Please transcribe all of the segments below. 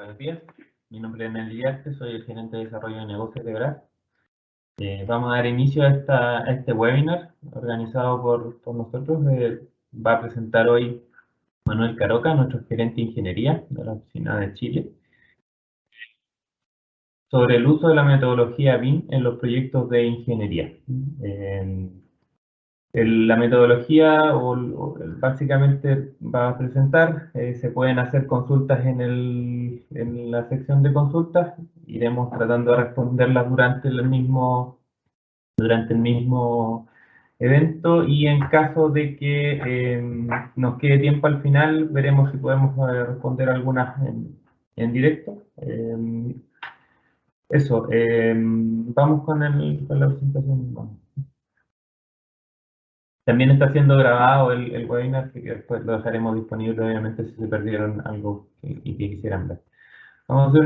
Buenos días, mi nombre es Nelly Arte, soy el gerente de desarrollo de negocios de GRAS. Vamos a dar inicio a este webinar organizado por nosotros. Va a presentar hoy Manuel Caroca, nuestro gerente de ingeniería de la oficina de Chile, sobre el uso de la metodología BIM en los proyectos de ingeniería. La metodología básicamente va a presentar, se pueden hacer consultas en la sección de consultas, iremos tratando de responderlas durante el mismo evento, y en caso de que nos quede tiempo al final, veremos si podemos responder algunas en directo. Vamos con la presentación. Bueno. También está siendo grabado el webinar, que después lo dejaremos disponible, obviamente, si se perdieron algo y que quisieran ver. Vamos a hacer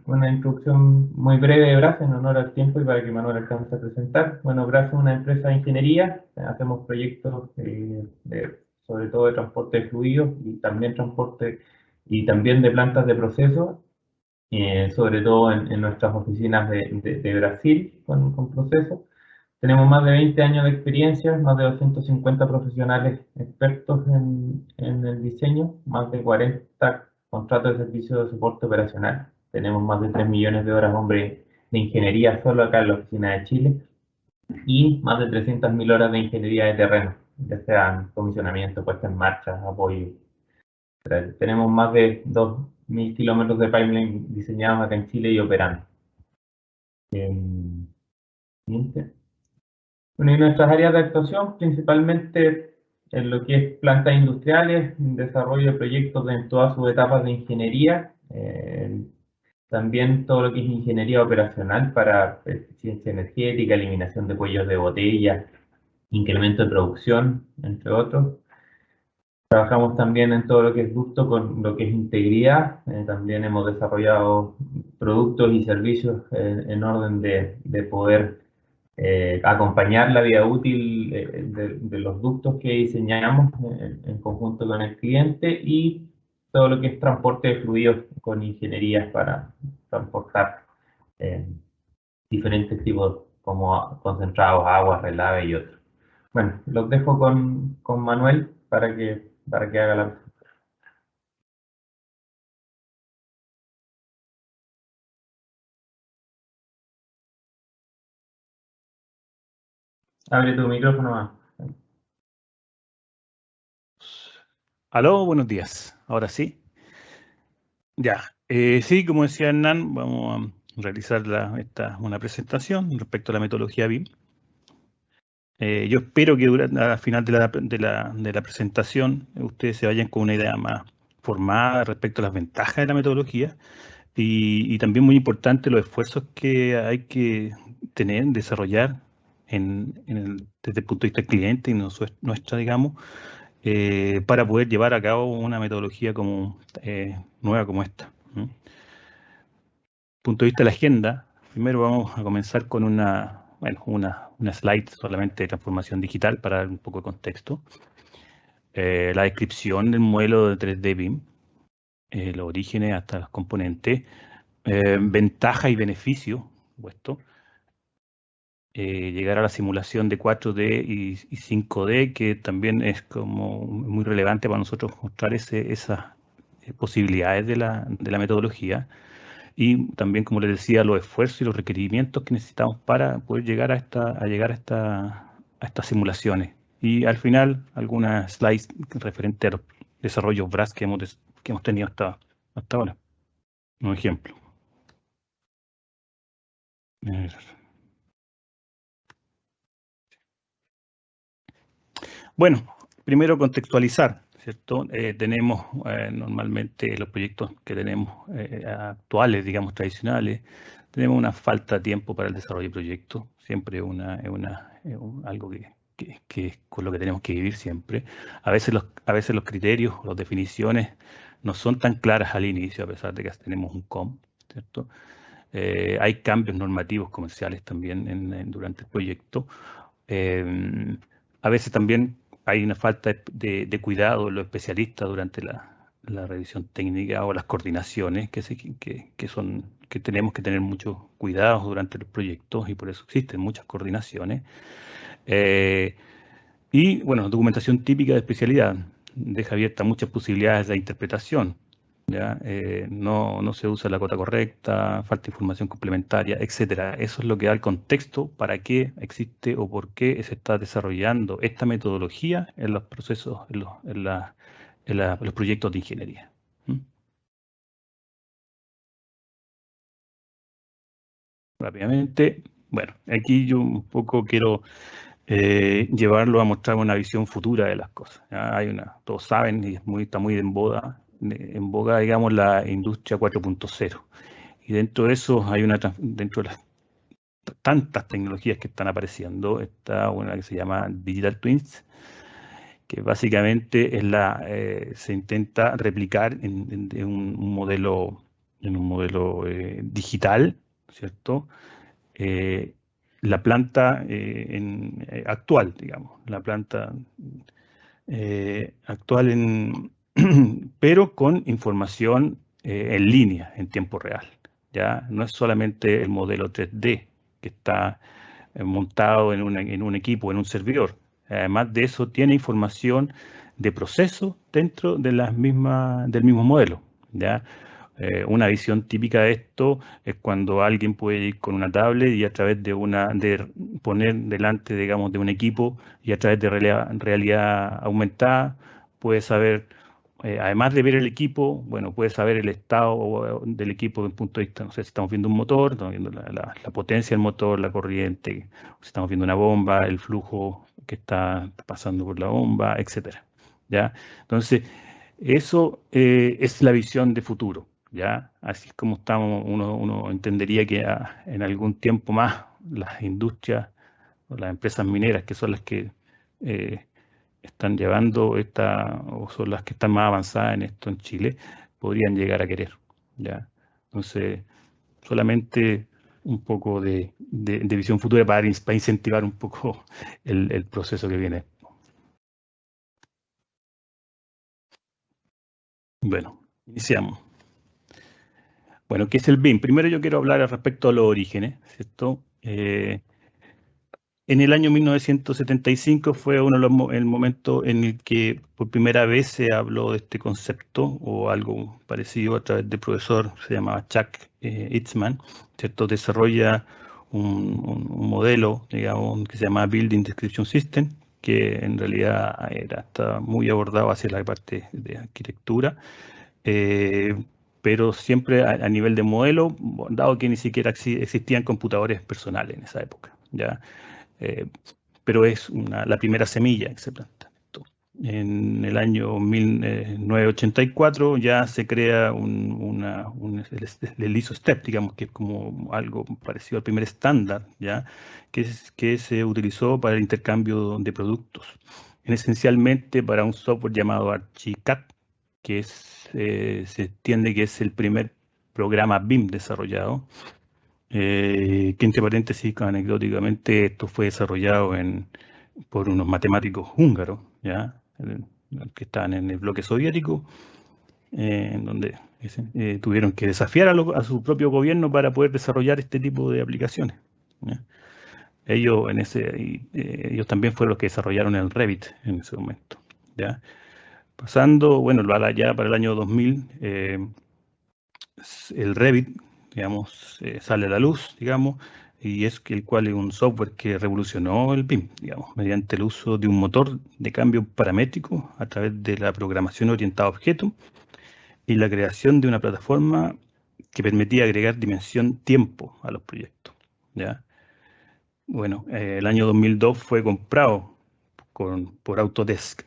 una introducción muy breve de BRAS en honor al tiempo y para que Manuel alcance a presentar. Bueno, BRAS es una empresa de ingeniería, hacemos proyectos sobre todo de transporte de fluidos y también de plantas de proceso, sobre todo en nuestras oficinas de Brasil con procesos. Tenemos más de 20 años de experiencia, más de 250 profesionales expertos en el diseño, más de 40 contratos de servicio de soporte operacional. Tenemos más de 3 millones de horas hombre de ingeniería solo acá en la oficina de Chile y más de 300.000 horas de ingeniería de terreno, ya sean comisionamiento, puesta en marcha, apoyo. Tenemos más de 2.000 kilómetros de pipeline diseñados acá en Chile y operando. Siguiente. Bueno, y nuestras áreas de actuación, principalmente en lo que es plantas industriales, desarrollo de proyectos en todas sus etapas de ingeniería, también todo lo que es ingeniería operacional para eficiencia energética, eliminación de cuellos de botella, incremento de producción, entre otros. Trabajamos también en todo lo que es ducto con lo que es integridad. También hemos desarrollado productos y servicios en orden de poder acompañar la vida útil de los ductos que diseñamos en conjunto con el cliente, y todo lo que es transporte de fluidos con ingenierías para transportar eh, diferentes tipos como concentrados, aguas, relave y otros. Bueno, los dejo con Manuel para que haga la... Abre tu micrófono más. Aló, buenos días. Ahora sí. Ya. Sí, como decía Hernán, vamos a realizar una presentación respecto a la metodología BIM. Yo espero que al final de la presentación ustedes se vayan con una idea más formada respecto a las ventajas de la metodología y también muy importante los esfuerzos que hay que tener, desarrollar desde el punto de vista del cliente y nuestra, digamos, para poder llevar a cabo una metodología nueva como esta. Punto de vista de la agenda, primero vamos a comenzar con una slide solamente de transformación digital para dar un poco de contexto. La descripción del modelo de 3D BIM, los orígenes hasta los componentes, ventaja y beneficio, puesto. Llegar a la simulación de 4D y 5D, que también es como muy relevante para nosotros mostrar esas posibilidades de la metodología, y también, como les decía, los esfuerzos y los requerimientos que necesitamos para poder llegar a estas simulaciones. Y al final, algunas slides referentes a los desarrollos BRAS que hemos tenido hasta ahora. Un ejemplo. Bueno, primero contextualizar, ¿cierto? Tenemos normalmente los proyectos que tenemos actuales, digamos tradicionales, tenemos una falta de tiempo para el desarrollo de proyectos, siempre algo que es con lo que tenemos que vivir siempre. A veces los criterios, las definiciones no son tan claras al inicio, a pesar de que tenemos un COM, ¿cierto? Hay cambios normativos comerciales también durante el proyecto. A veces también hay una falta de cuidado de los especialistas durante la revisión técnica o las coordinaciones que tenemos que tener muchos cuidados durante los proyectos y por eso existen muchas coordinaciones. Y bueno, documentación típica de especialidad deja abiertas muchas posibilidades de interpretación. ¿Ya? No se usa la cota correcta, falta información complementaria, etcétera. Eso es lo que da el contexto para qué existe o por qué se está desarrollando esta metodología en los procesos, los proyectos de ingeniería. ¿Mm? Rápidamente, bueno, aquí yo un poco quiero llevarlo a mostrar una visión futura de las cosas. ¿Ya? Todos saben, y está muy en boga, digamos, la industria 4.0. Y dentro de eso dentro de las tantas tecnologías que están apareciendo, está una que se llama Digital Twins, que básicamente se intenta replicar en un modelo digital, ¿cierto? La planta actual, digamos, la planta actual pero con información en línea, en tiempo real. ¿Ya? No es solamente el modelo 3D que está montado en un equipo, en un servidor. Además de eso, tiene información de proceso dentro de del mismo modelo. ¿Ya? Una visión típica de esto es cuando alguien puede ir con una tablet y a través de poner delante, digamos, de un equipo y a través de realidad aumentada, puede saber, además de ver el equipo, bueno, puede saber el estado del equipo desde un punto de vista, no sé, si estamos viendo un motor, estamos viendo la potencia del motor, la corriente, si estamos viendo una bomba, el flujo que está pasando por la bomba, etcétera. ¿Ya? Entonces, eso es la visión de futuro. ¿Ya? Así es como uno entendería que en algún tiempo más las industrias o las empresas mineras, que son las que eh, están llevando o son las que están más avanzadas en esto en Chile, podrían llegar a querer. ¿Ya? Entonces, solamente un poco de visión futura para incentivar un poco el proceso que viene. Bueno, iniciamos. Bueno, ¿qué es el BIM? Primero yo quiero hablar respecto a los orígenes, ¿cierto? En el año 1975 fue el momento en el que por primera vez se habló de este concepto o algo parecido a través del profesor, se llamaba Chuck Itzman, ¿cierto? Desarrolla un modelo, digamos, que se llama Building Description System, que en realidad está muy abordado hacia la parte de arquitectura. Pero siempre a nivel de modelo, dado que ni siquiera existían computadores personales en esa época, ¿ya? Eh, pero es la primera semilla que se planta. En el año 1984 ya se crea el ISO Step, digamos, que es como algo parecido al primer estándar, ¿ya? Que se utilizó para el intercambio de productos, esencialmente para un software llamado Archicad, se entiende que es el primer programa BIM desarrollado, que entre paréntesis, anecdóticamente, esto fue desarrollado por unos matemáticos húngaros, ¿ya? Que estaban en el bloque soviético, en donde tuvieron que desafiar a su propio gobierno para poder desarrollar este tipo de aplicaciones, ¿ya? Ellos también fueron los que desarrollaron el Revit en ese momento, ¿ya? Pasando, bueno, ya para el año 2000, el Revit, digamos, sale a la luz, digamos, y el cual es un software que revolucionó el BIM, digamos, mediante el uso de un motor de cambio paramétrico a través de la programación orientada a objetos y la creación de una plataforma que permitía agregar dimensión tiempo a los proyectos, ¿ya? Bueno, el año 2002 fue comprado por Autodesk.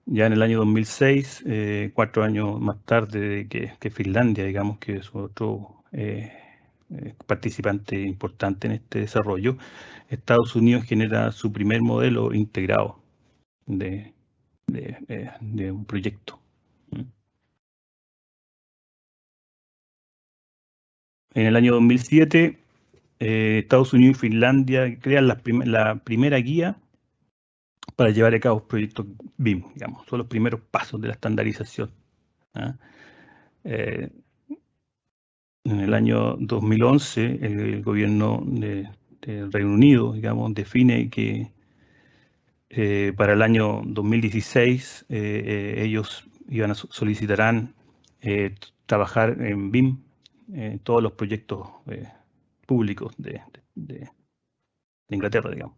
Ya en el año 2006, 4 años más tarde que Finlandia, digamos, que es otro participante importante en este desarrollo, Estados Unidos genera su primer modelo integrado de, de un proyecto. En el año 2007, Estados Unidos y Finlandia crean la primera guía para llevar a cabo proyectos BIM, digamos, son los primeros pasos de la estandarización. En el año 2011, el gobierno de Reino Unido, digamos, define que para el año 2016 ellos solicitarán trabajar en BIM en todos los proyectos públicos de Inglaterra, digamos.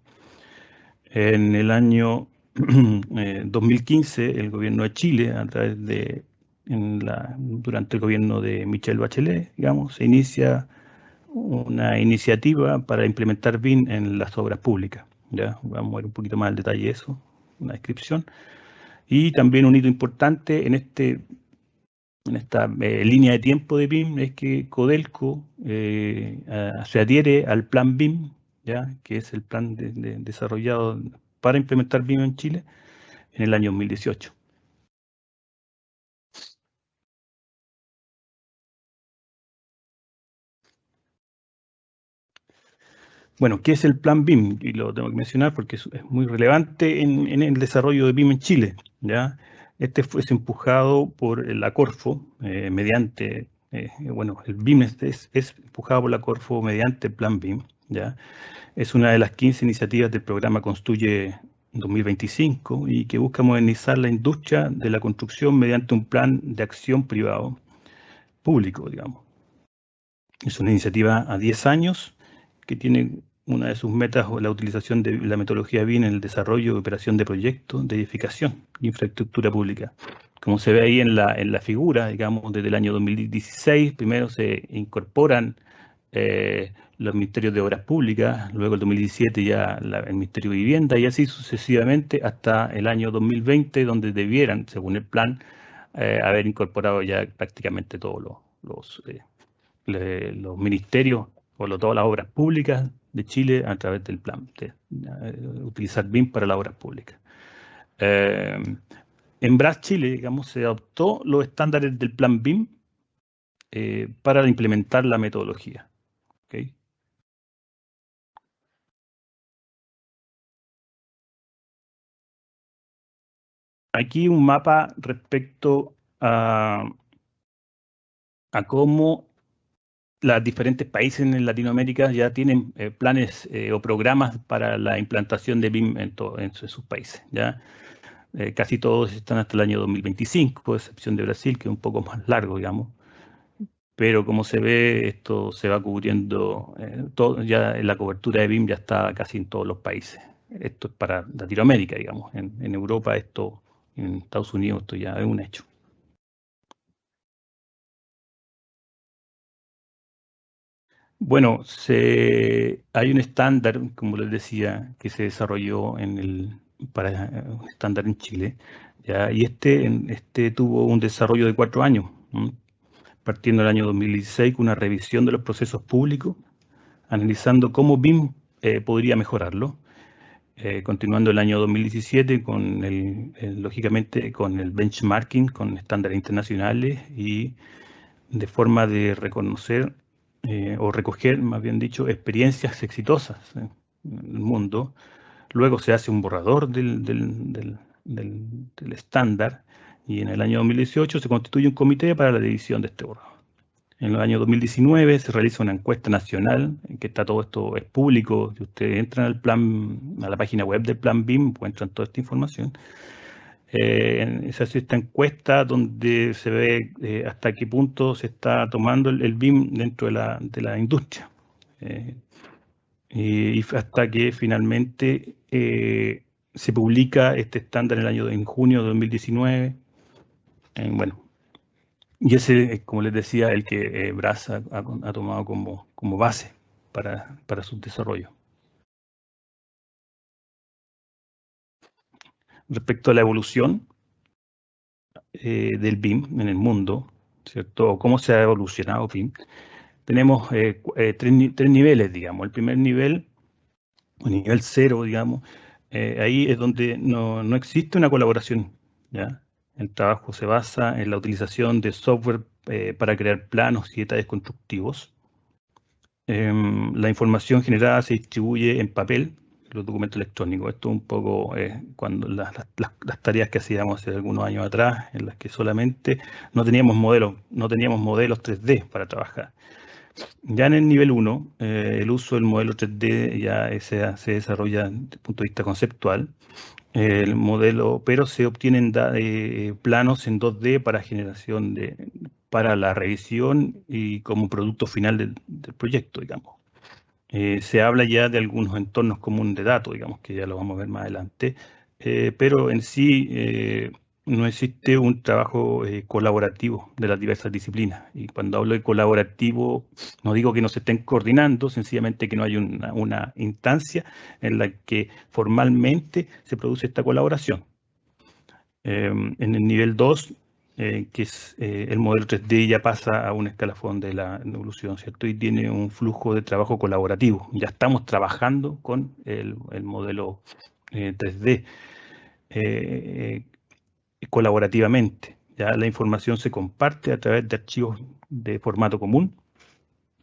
En el año 2015, el gobierno de Chile, a través de, durante el gobierno de Michelle Bachelet, digamos, se inicia una iniciativa para implementar BIM en las obras públicas. Ya vamos a ver un poquito más al detalle de eso, una descripción. Y también un hito importante en esta línea de tiempo de BIM es que Codelco se adhiere al plan BIM, ¿ya? Que es el plan desarrollado para implementar BIM en Chile en el año 2018. Bueno, ¿qué es el plan BIM? Y lo tengo que mencionar porque es muy relevante en el desarrollo de BIM en Chile, ¿ya? Este fue empujado por la Corfo mediante, bueno, el BIM es empujado por la Corfo mediante el plan BIM, ¿ya? Es una de las 15 iniciativas del programa Construye 2025 y que busca modernizar la industria de la construcción mediante un plan de acción privado público, digamos. Es una iniciativa a 10 años que tiene una de sus metas la utilización de la metodología BIM en el desarrollo y operación de proyectos de edificación y infraestructura pública. Como se ve ahí en la figura, digamos, desde el año 2016, primero se incorporan los ministerios de Obras Públicas, luego el 2017 ya el Ministerio de Vivienda y así sucesivamente hasta el año 2020, donde debieran, según el plan, haber incorporado ya prácticamente todos los ministerios o todas las obras públicas de Chile a través del plan, de utilizar BIM para las obras públicas. En BRAS Chile, digamos, se adoptó los estándares del plan BIM para implementar la metodología. ¿Okay? Aquí un mapa respecto a cómo los diferentes países en Latinoamérica ya tienen planes o programas para la implantación de BIM en sus países. ¿Ya? Casi todos están hasta el año 2025, a excepción de Brasil, que es un poco más largo, digamos. Pero como se ve, esto se va cubriendo, ya la cobertura de BIM ya está casi en todos los países. Esto es para Latinoamérica, digamos. En Europa esto, en Estados Unidos esto ya es un hecho. Bueno, hay un estándar, como les decía, que se desarrolló para un estándar en Chile, ¿ya? Y este tuvo un desarrollo de 4 años, partiendo del año 2016 con una revisión de los procesos públicos, analizando cómo BIM podría mejorarlo, continuando el año 2017 lógicamente con el benchmarking, con estándares internacionales y de forma de reconocer o recoger, más bien dicho, experiencias exitosas en el mundo. Luego se hace un borrador del estándar y en el año 2018 se constituye un comité para la edición de este borrador. En el año 2019 se realiza una encuesta nacional, en que está todo esto, es público. Si ustedes entran a la página web del Plan BIM, encuentran toda esta información. Se hace esta encuesta donde se ve hasta qué punto se está tomando el BIM dentro de la industria. Y hasta que finalmente se publica este estándar en junio de 2019. Bueno, y ese, como les decía, el que BRAS ha tomado como base para su desarrollo. Respecto a la evolución del BIM en el mundo, ¿cierto? O cómo se ha evolucionado BIM, tenemos tres niveles, digamos. El primer nivel, o nivel 0, digamos, ahí es donde no existe una colaboración, ¿ya? El trabajo se basa en la utilización de software para crear planos y detalles constructivos. La información generada se distribuye en papel, los documentos electrónicos. Esto un poco cuando las tareas que hacíamos hace algunos años atrás, en las que solamente no teníamos modelos 3D para trabajar. Ya en el nivel 1, el uso del modelo 3D ya se desarrolla desde el punto de vista conceptual. El modelo, pero se obtienen planos en 2D para para la revisión y como producto final del proyecto, digamos. Se habla ya de algunos entornos comunes de datos, digamos, que ya lo vamos a ver más adelante, pero en sí no existe un trabajo colaborativo de las diversas disciplinas. Y cuando hablo de colaborativo, no digo que no se estén coordinando, sencillamente que no hay una instancia en la que formalmente se produce esta colaboración. En el nivel 2, que es el modelo 3D, ya pasa a un escalafón de la evolución, ¿cierto? Y tiene un flujo de trabajo colaborativo. Ya estamos trabajando con el modelo 3D colaborativamente. Ya la información se comparte a través de archivos de formato común.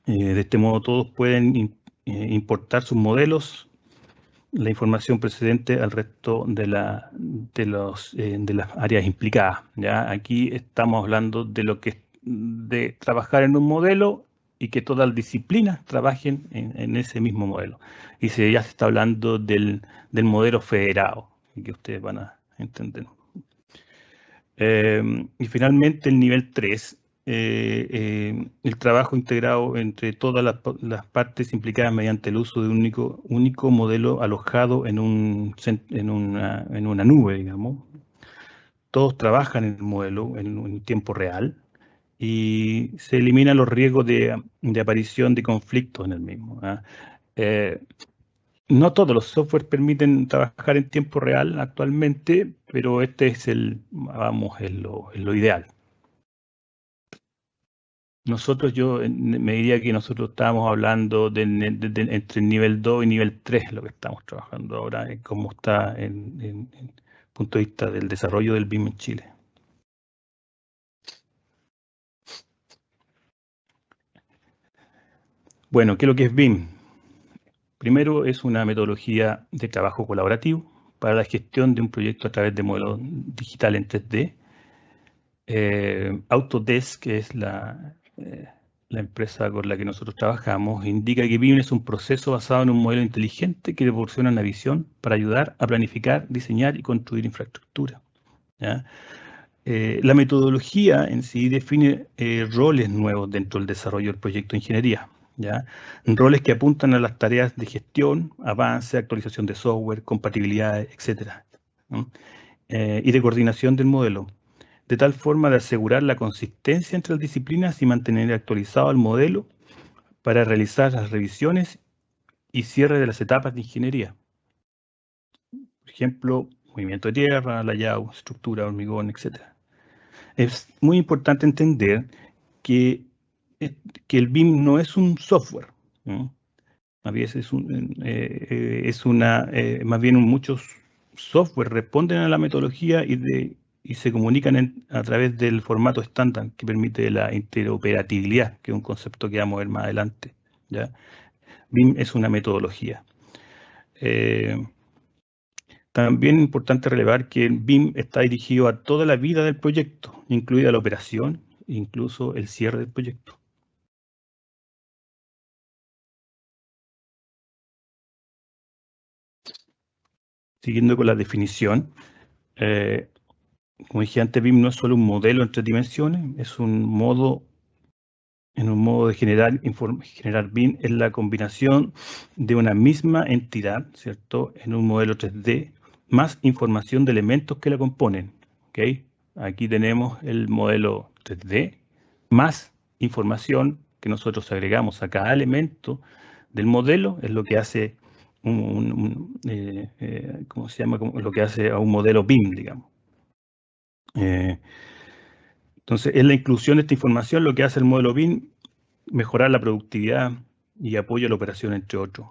De este modo todos pueden importar sus modelos, la información precedente al resto de las áreas implicadas. ¿Ya? Aquí estamos hablando de trabajar en un modelo y que todas las disciplinas trabajen en ese mismo modelo. Y ya se está hablando del modelo federado, que ustedes van a entender. Y finalmente el nivel 3, el trabajo integrado entre todas las partes implicadas mediante el uso de un único modelo alojado en una nube, digamos. Todos trabajan en el modelo en tiempo real y se eliminan los riesgos de aparición de conflictos en el mismo. No todos los software permiten trabajar en tiempo real actualmente, pero este es lo ideal. Yo me diría que nosotros estábamos hablando entre nivel 2 y nivel 3, lo que estamos trabajando ahora, cómo está en el punto de vista del desarrollo del BIM en Chile. Bueno, ¿qué es lo que es BIM? Primero, es una metodología de trabajo colaborativo para la gestión de un proyecto a través de modelos digitales en 3D. Autodesk, que es la empresa con la que nosotros trabajamos, indica que BIM es un proceso basado en un modelo inteligente que proporciona una visión para ayudar a planificar, diseñar y construir infraestructura. ¿Ya? La metodología en sí define roles nuevos dentro del desarrollo del proyecto de ingeniería. ¿Ya? Roles que apuntan a las tareas de gestión, avance, actualización de software, compatibilidad, etc. ¿no? Y de coordinación del modelo, de tal forma de asegurar la consistencia entre las disciplinas y mantener actualizado el modelo para realizar las revisiones y cierre de las etapas de ingeniería. Por ejemplo, movimiento de tierra, layout, estructura, hormigón, etc. Es muy importante entender que el BIM no es un software, ¿no? A veces más bien muchos software responden a la metodología y se comunican a través del formato estándar que permite la interoperabilidad, que es un concepto que vamos a ver más adelante. ¿Ya? BIM es una metodología. También es importante relevar que el BIM está dirigido a toda la vida del proyecto, incluida la operación, incluso el cierre del proyecto. Siguiendo con la definición, como dije antes, BIM no es solo un modelo en 3 dimensiones, es un modo de generar BIM, es la combinación de una misma entidad, ¿cierto?, en un modelo 3D, más información de elementos que la componen. ¿Okay? Aquí tenemos el modelo 3D, más información que nosotros agregamos a cada elemento del modelo, es lo que hace ¿cómo se llama? Lo que hace a un modelo BIM, digamos. Entonces, es la inclusión de esta información lo que hace el modelo BIM, mejorar la productividad y apoyo a la operación, entre otros.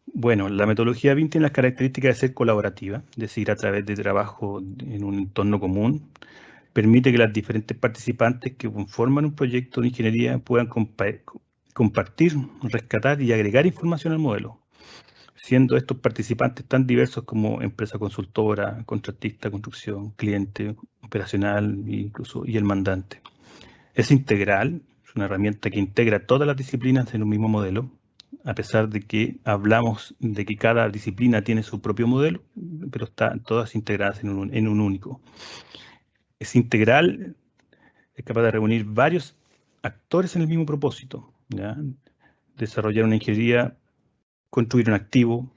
Bueno, la metodología BIM tiene las características de ser colaborativa, es decir, a través de trabajo en un entorno común, permite que las diferentes participantes que conforman un proyecto de ingeniería puedan compartir, rescatar y agregar información al modelo. siendo estos participantes tan diversos como empresa consultora, contratista, construcción, cliente, operacional, incluso, y el mandante. Es integral, es una herramienta que integra todas las disciplinas en un mismo modelo, a pesar de que hablamos de que cada disciplina tiene su propio modelo, pero están todas integradas en un único. Es integral, es capaz de reunir varios actores en el mismo propósito, ¿ya? Desarrollar una ingeniería, construir un activo,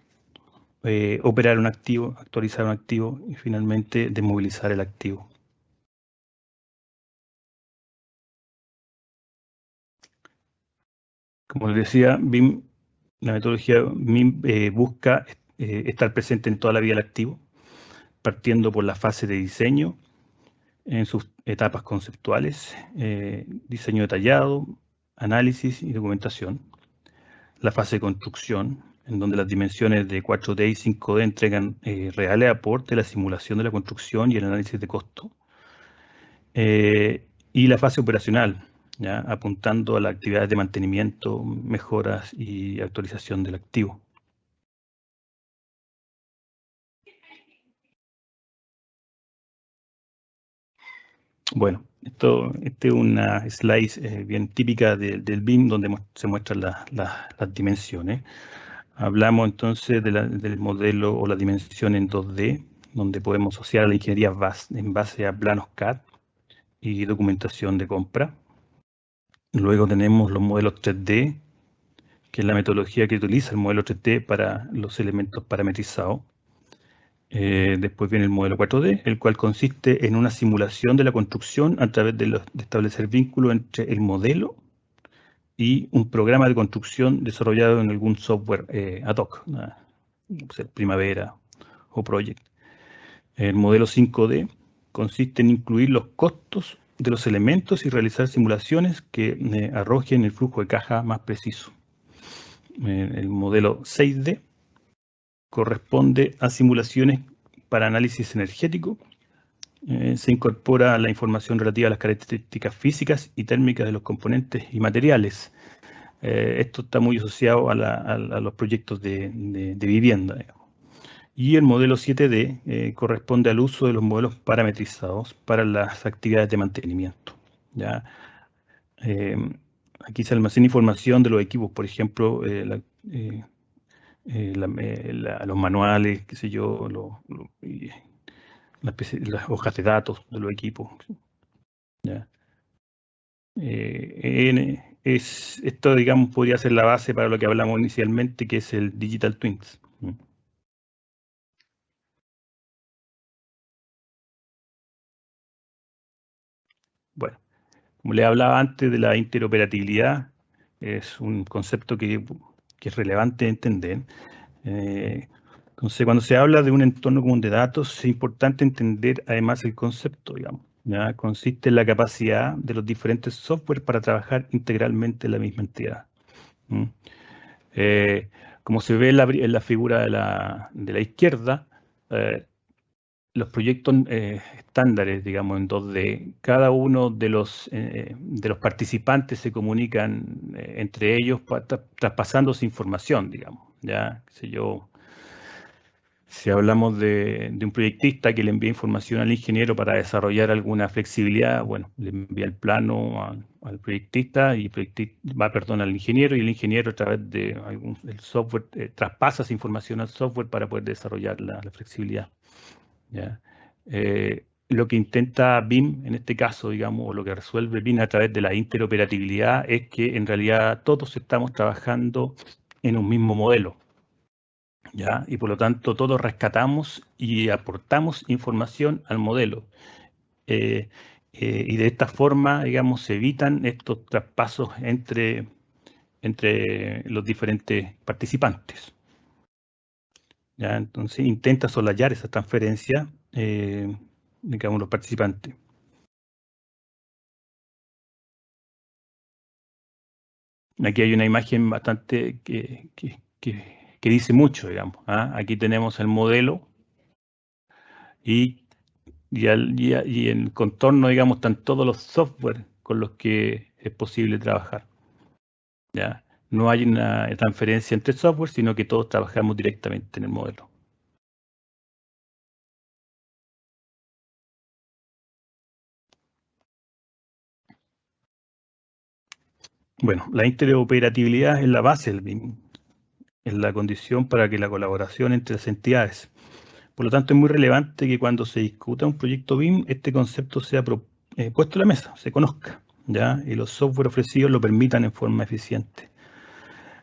operar un activo, actualizar un activo y finalmente desmovilizar el activo. Como les decía, BIM, la metodología BIM busca estar presente en toda la vida del activo, partiendo por la fase de diseño, en sus etapas conceptuales, diseño detallado, análisis y documentación. La fase de construcción, en donde las dimensiones de 4D y 5D entregan reales aportes, la simulación de la construcción y el análisis de costo. Y la fase operacional, ¿ya? Apuntando a las actividades de mantenimiento, mejoras y actualización del activo. Bueno, este es una slide bien típica del BIM donde se muestran las dimensiones. Hablamos entonces del modelo o la dimensión en 2D, donde podemos asociar a la ingeniería en base a planos CAD y documentación de compra. Luego tenemos los modelos 3D, que es la metodología que utiliza el modelo 3D para los elementos parametrizados. Después viene el modelo 4D, el cual consiste en una simulación de la construcción a través de establecer vínculos entre el modelo y un programa de construcción desarrollado en algún software ad hoc, Primavera o Project. El modelo 5D consiste en incluir los costos de los elementos y realizar simulaciones que arrojen el flujo de caja más preciso. El modelo 6D corresponde a simulaciones para análisis energético. Se incorpora la información relativa a las características físicas y térmicas de los componentes y materiales. Esto está muy asociado a los proyectos de vivienda, digamos. Y el modelo 7D corresponde al uso de los modelos parametrizados para las actividades de mantenimiento, ¿ya? Aquí se almacena información de los equipos, por ejemplo, los manuales, qué sé yo, las hojas de datos de los equipos, ¿ya? Esto, digamos, podría ser la base para lo que hablamos inicialmente, que es el Digital Twins. Bueno, como les hablaba antes de la interoperabilidad, es un concepto que es relevante entender. Entonces, cuando se habla de un entorno común de datos, es importante entender además el concepto, digamos. ¿Ya? Consiste en la capacidad de los diferentes software para trabajar integralmente en la misma entidad. Como se ve en la figura de la izquierda, los proyectos estándares, digamos, en 2D, cada uno de los participantes se comunican entre ellos traspasándose información, digamos. Ya, qué sé yo, si hablamos de un proyectista que le envía información al ingeniero para desarrollar alguna flexibilidad, bueno, le envía el plano al proyectista y al ingeniero, y el ingeniero a través del software traspasa esa información al software para poder desarrollar la flexibilidad. ¿Ya? Lo que intenta BIM en este caso, digamos, o lo que resuelve BIM a través de la interoperabilidad es que en realidad todos estamos trabajando en un mismo modelo, ¿ya? Y por lo tanto todos rescatamos y aportamos información al modelo. Y de esta forma, digamos, se evitan estos traspasos entre los diferentes participantes. ¿Ya? Entonces intenta soslayar esa transferencia, digamos, los participantes. Aquí hay una imagen bastante que dice mucho, digamos. Aquí tenemos el modelo y en el contorno, digamos, están todos los software con los que es posible trabajar. ¿Ya? no hay una transferencia entre software, sino que todos trabajamos directamente en el modelo. Bueno, la interoperabilidad es la base del BIM, es la condición para que la colaboración entre las entidades. Por lo tanto, es muy relevante que cuando se discuta un proyecto BIM, este concepto sea puesto a la mesa, se conozca, ¿ya? Y los software ofrecidos lo permitan en forma eficiente.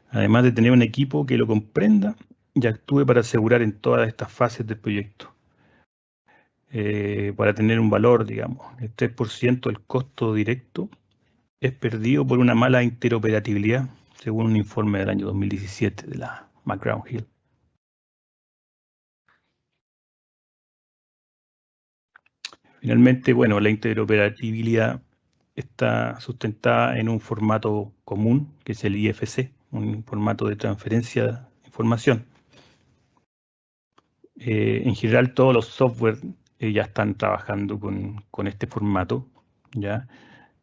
Además de tener un equipo que lo comprenda y actúe para asegurar en todas estas fases del proyecto. Para tener un valor, digamos, el 3% del costo directo es perdido por una mala interoperabilidad, según un informe del año 2017 de la McGraw-Hill. Finalmente, bueno, la interoperabilidad está sustentada en un formato común, que es el IFC, un formato de transferencia de información. En general, todos los software ya están trabajando con este formato, ¿ya?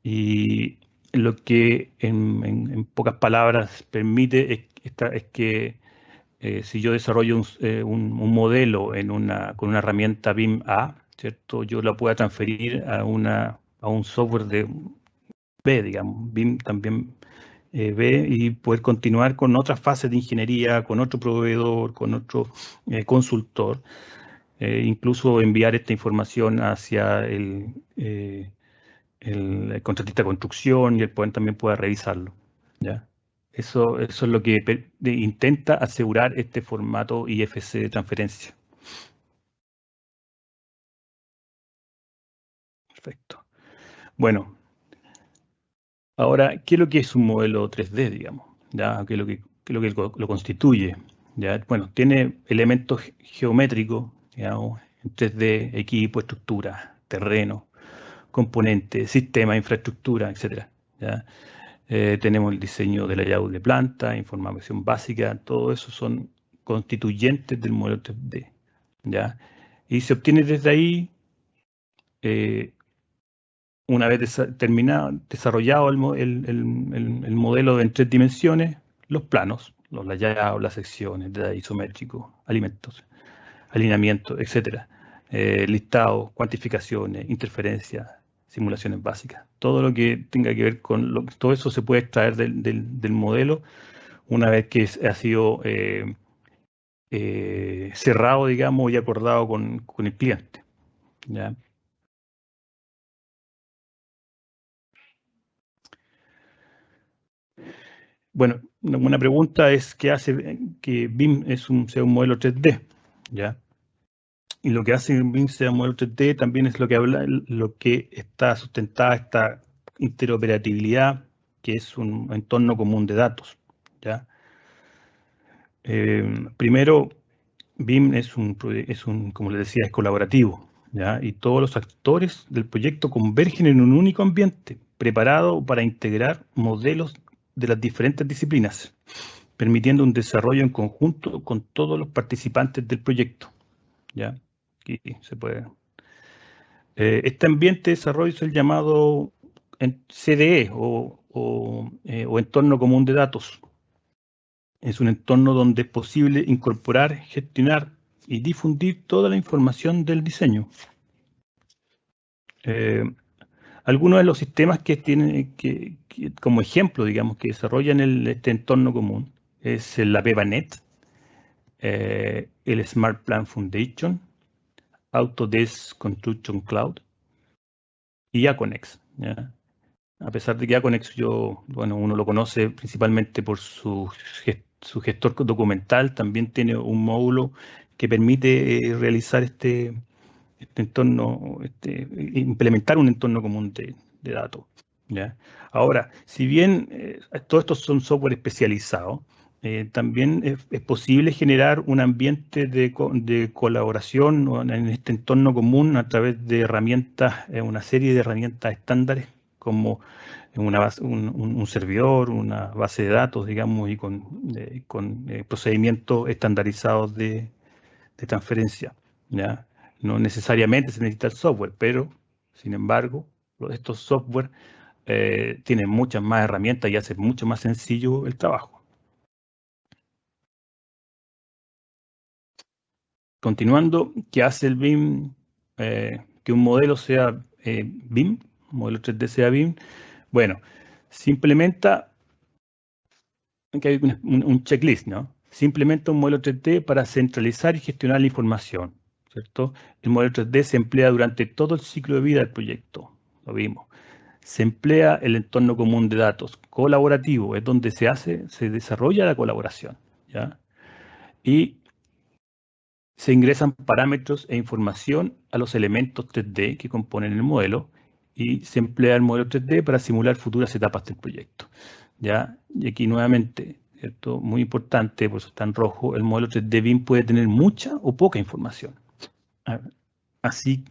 Y lo que en pocas palabras permite es que si yo desarrollo un modelo con una herramienta BIM A, ¿cierto? Yo la pueda transferir a un software de B, digamos, BIM también B, y poder continuar con otras fases de ingeniería, con otro proveedor, con otro consultor. Incluso enviar esta información hacia el contratista de construcción y el también pueda revisarlo, ¿ya? Eso es lo que intenta asegurar este formato IFC de transferencia. Perfecto. Bueno, ahora, ¿qué es lo que es un modelo 3D, digamos? ¿Ya? ¿Qué es lo que lo constituye? ¿Ya? Bueno, tiene elementos geométricos, digamos, en 3D, equipo, estructura, terreno, componentes, sistema, infraestructura, etc. ¿Ya? Tenemos el diseño de layout de planta, información básica, todo eso son constituyentes del modelo 3D, ¿ya? Y se obtiene desde ahí, una vez desarrollado el modelo en 3 dimensiones, los planos, los layouts, las secciones, detalle isométrico, alineamiento, etc. Listados, cuantificaciones, interferencias, simulaciones básicas. Todo lo que tenga que ver con todo eso se puede extraer del modelo una vez que ha sido cerrado, digamos, y acordado con el cliente, ¿ya? Bueno, una buena pregunta es qué hace que BIM sea un modelo 3D, ¿ya? Y lo que hace que BIM sea un modelo 3D también es lo que está sustentada esta interoperabilidad, que es un entorno común de datos, ¿ya? Primero, BIM como les decía, es colaborativo, ¿ya? Y todos los actores del proyecto convergen en un único ambiente, preparado para integrar modelos de las diferentes disciplinas, permitiendo un desarrollo en conjunto con todos los participantes del proyecto, ¿ya? Aquí se puede. Este ambiente de desarrollo es el llamado CDE o entorno común de datos. Es un entorno donde es posible incorporar, gestionar y difundir toda la información del diseño. Algunos de los sistemas que tienen como ejemplo, digamos, que desarrollan este entorno común es el AVEVA-Net, el Smart Plan Foundation, Autodesk Construction Cloud y Aconex, ¿ya? A pesar de que Aconex uno lo conoce principalmente por su gestor documental, también tiene un módulo que permite realizar este entorno, implementar un entorno común de datos, ¿ya? Ahora, si bien todos estos son software especializados, también es posible generar un ambiente de colaboración en este entorno común a través de herramientas, una serie de herramientas estándares como un servidor, una base de datos, digamos, y con procedimientos estandarizados de transferencia, ¿ya? No necesariamente se necesita el software, pero, sin embargo, estos software tiene muchas más herramientas y hace mucho más sencillo el trabajo. Continuando, ¿qué hace el BIM? Que un modelo sea BIM, un modelo 3D sea BIM. Bueno, se implementa, que hay un checklist, ¿no? Se implementa un modelo 3D para centralizar y gestionar la información, ¿cierto? El modelo 3D se emplea durante todo el ciclo de vida del proyecto, lo vimos. Se emplea el entorno común de datos colaborativo, es donde se desarrolla la colaboración, ¿ya? Y se ingresan parámetros e información a los elementos 3D que componen el modelo y se emplea el modelo 3D para simular futuras etapas del proyecto, ¿ya? Y aquí nuevamente, ¿cierto? Muy importante, por eso está en rojo, el modelo 3D BIM puede tener mucha o poca información, así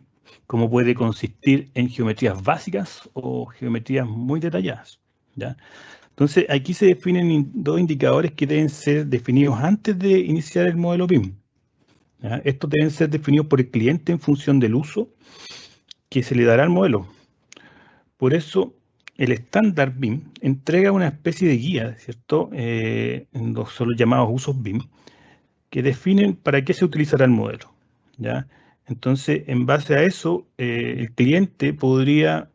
como puede consistir en geometrías básicas o geometrías muy detalladas, ¿ya? Entonces, aquí se definen dos indicadores que deben ser definidos antes de iniciar el modelo BIM. ¿Ya? Estos deben ser definidos por el cliente en función del uso que se le dará al modelo. Por eso, el estándar BIM entrega una especie de guía, ¿cierto? Son los llamados usos BIM, que definen para qué se utilizará el modelo, ¿ya? Entonces, en base a eso, el cliente podría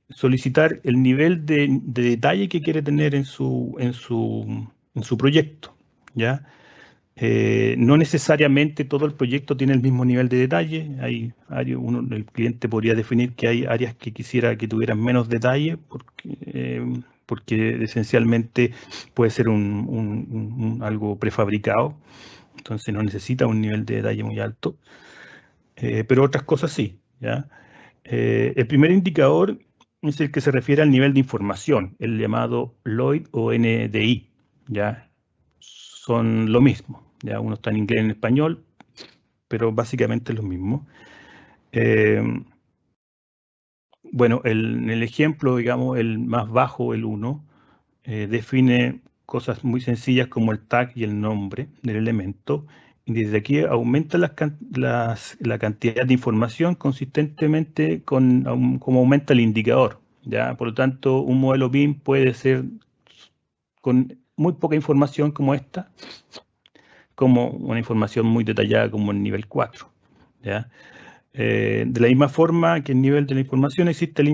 solicitar el nivel de detalle que quiere tener en su proyecto, ¿ya? No necesariamente todo el proyecto tiene el mismo nivel de detalle. El cliente podría definir que hay áreas que quisiera que tuvieran menos detalle porque esencialmente puede ser algo prefabricado, entonces no necesita un nivel de detalle muy alto, pero otras cosas sí, ¿ya? El primer indicador es el que se refiere al nivel de información, el llamado LOID o NDI, ¿ya? Son lo mismo, ¿ya? Uno está en inglés y en español, pero básicamente es lo mismo. Bueno, en el ejemplo, digamos, el más bajo, el 1, define cosas muy sencillas como el tag y el nombre del elemento. Y desde aquí aumenta la cantidad de información consistentemente como aumenta el indicador, ¿ya? Por lo tanto, un modelo BIM puede ser con muy poca información como esta, como una información muy detallada como el nivel 4, ¿ya? De la misma forma que el nivel de la información existe el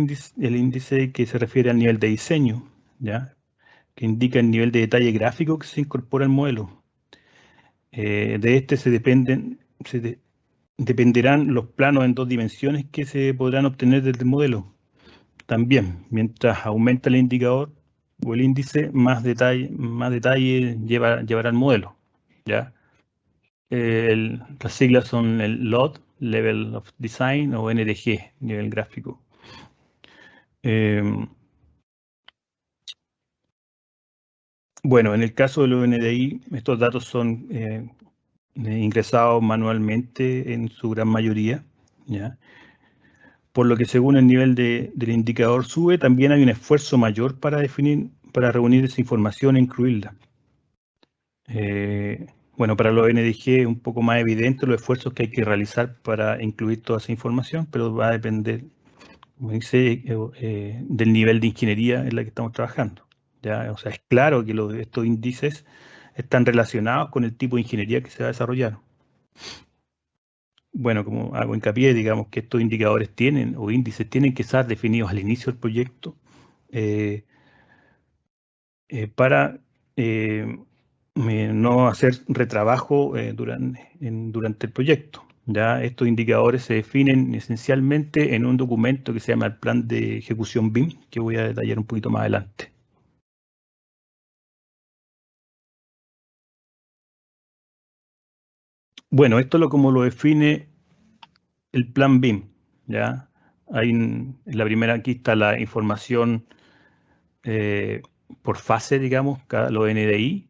índice que se refiere al nivel de diseño, ¿ya? Que indica el nivel de detalle gráfico que se incorpora al modelo. De este dependerán los planos en 2 dimensiones que se podrán obtener desde el modelo. También, mientras aumenta el indicador o el índice, más detalle llevará el modelo, ¿ya? Las siglas son el LOD, Level of Design, o NDG, nivel gráfico. Bueno, en el caso del NDI, estos datos son ingresados manualmente en su gran mayoría, ¿ya? Por lo que según el nivel del indicador sube, también hay un esfuerzo mayor para reunir esa información e incluirla. Bueno, para los NDG es un poco más evidente los esfuerzos que hay que realizar para incluir toda esa información, pero va a depender, como dice, del nivel de ingeniería en la que estamos trabajando, ¿ya? O sea, es claro que estos índices están relacionados con el tipo de ingeniería que se va a desarrollar. Bueno, como hago hincapié, digamos que estos indicadores o índices tienen que estar definidos al inicio del proyecto para no hacer retrabajo durante el proyecto. Ya estos indicadores se definen esencialmente en un documento que se llama el Plan de Ejecución BIM, que voy a detallar un poquito más adelante. Bueno, esto es como lo define el Plan BIM, ¿ya? En la primera, aquí está la información por fase, digamos, los NDI,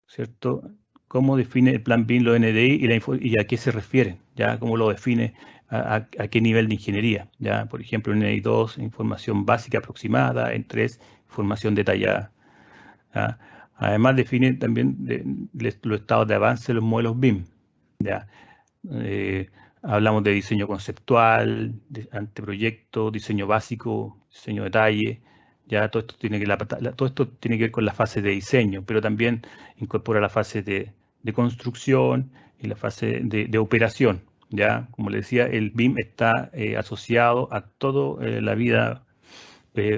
¿cierto? ¿Cómo define el plan BIM los NDI y a qué se refieren? ¿Ya? ¿Cómo lo define? ¿A qué nivel de ingeniería? ¿Ya? Por ejemplo, en NDI 2, información básica aproximada, en 3, información detallada. ¿Ya? Además, define también los estados de avance de los modelos BIM. ¿Ya? Hablamos de diseño conceptual, de anteproyecto, diseño básico, diseño de detalle, ya todo esto tiene que ver con la fase de diseño, pero también incorpora la fase de construcción y la fase de operación. Ya, como le decía, el BIM está asociado a toda la vida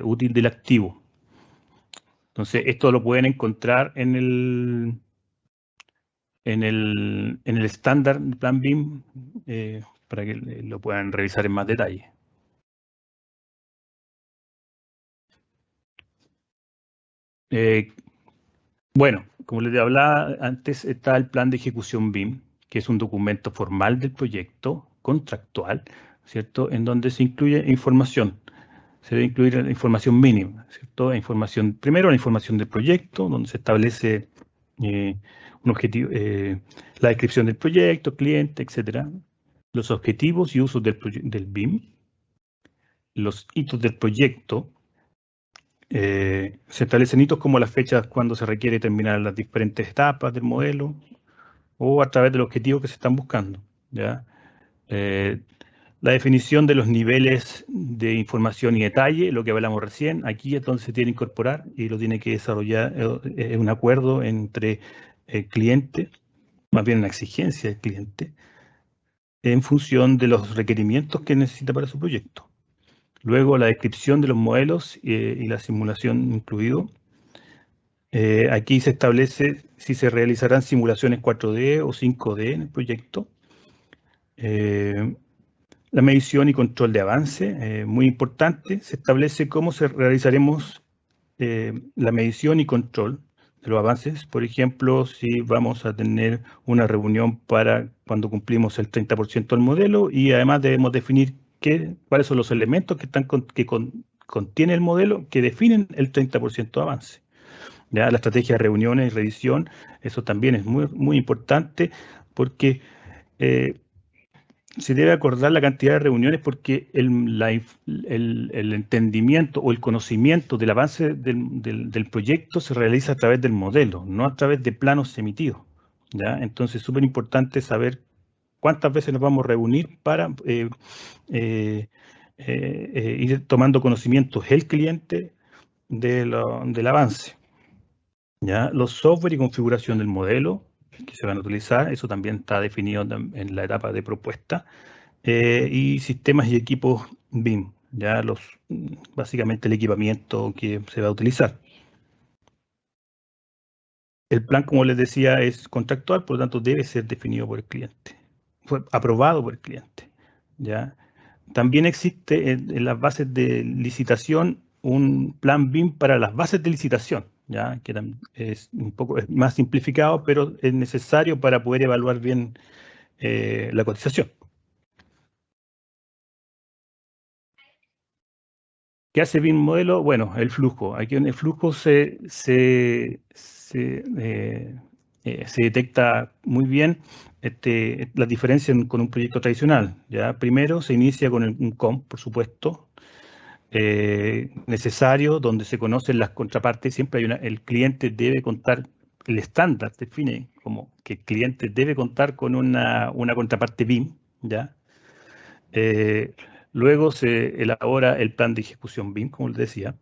útil del activo. Entonces, esto lo pueden encontrar en el estándar del plan BIM para que lo puedan revisar en más detalle. Bueno, como les hablaba antes, está el plan de ejecución BIM, que es un documento formal del proyecto contractual, ¿cierto? En donde se incluye información. Se debe incluir la información mínima, ¿cierto? Primero la información del proyecto, donde se establece un objetivo, la descripción del proyecto, cliente, etcétera, los objetivos y usos del BIM, los hitos del proyecto. Se establecen hitos como las fechas cuando se requiere terminar las diferentes etapas del modelo o a través del objetivo que se están buscando, ¿ya? La definición de los niveles de información y detalle, lo que hablamos recién, aquí entonces se tiene que incorporar y lo tiene que desarrollar un acuerdo entre el cliente, más bien una exigencia del cliente, en función de los requerimientos que necesita para su proyecto. Luego la descripción de los modelos y la simulación incluido. Aquí se establece si se realizarán simulaciones 4D o 5D en el proyecto. La medición y control de avance, muy importante. Se establece cómo realizaremos la medición y control de los avances. Por ejemplo, si vamos a tener una reunión para cuando cumplimos el 30% del modelo y además debemos definir cuáles son los elementos que contiene el modelo que definen el 30% de avance. ¿Ya? La estrategia de reuniones y revisión, eso también es muy, muy importante porque se debe acordar la cantidad de reuniones porque el entendimiento o el conocimiento del avance del proyecto se realiza a través del modelo, no a través de planos emitidos, ¿ya? Entonces es súper importante saber cuántas veces nos vamos a reunir para ir tomando conocimientos el cliente del avance, ¿ya? Los software y configuración del modelo que se van a utilizar, eso también está definido en la etapa de propuesta. Y sistemas y equipos BIM, ya básicamente el equipamiento que se va a utilizar. El plan, como les decía, es contractual, por lo tanto debe ser definido por el cliente. Fue aprobado por el cliente, ¿ya? También existe en las bases de licitación un plan BIM para las bases de licitación, ¿ya? Que es un poco más simplificado, pero es necesario para poder evaluar bien la cotización. ¿Qué hace BIM modelo? Bueno, el flujo. Aquí en el flujo se detecta muy bien las diferencias con un proyecto tradicional, ¿ya? Primero se inicia con un COM, por supuesto, necesario, donde se conocen las contrapartes. Siempre el cliente debe contar, el estándar define como que el cliente debe contar con una contraparte BIM, ¿ya? Luego se elabora el plan de ejecución BIM, como les decía,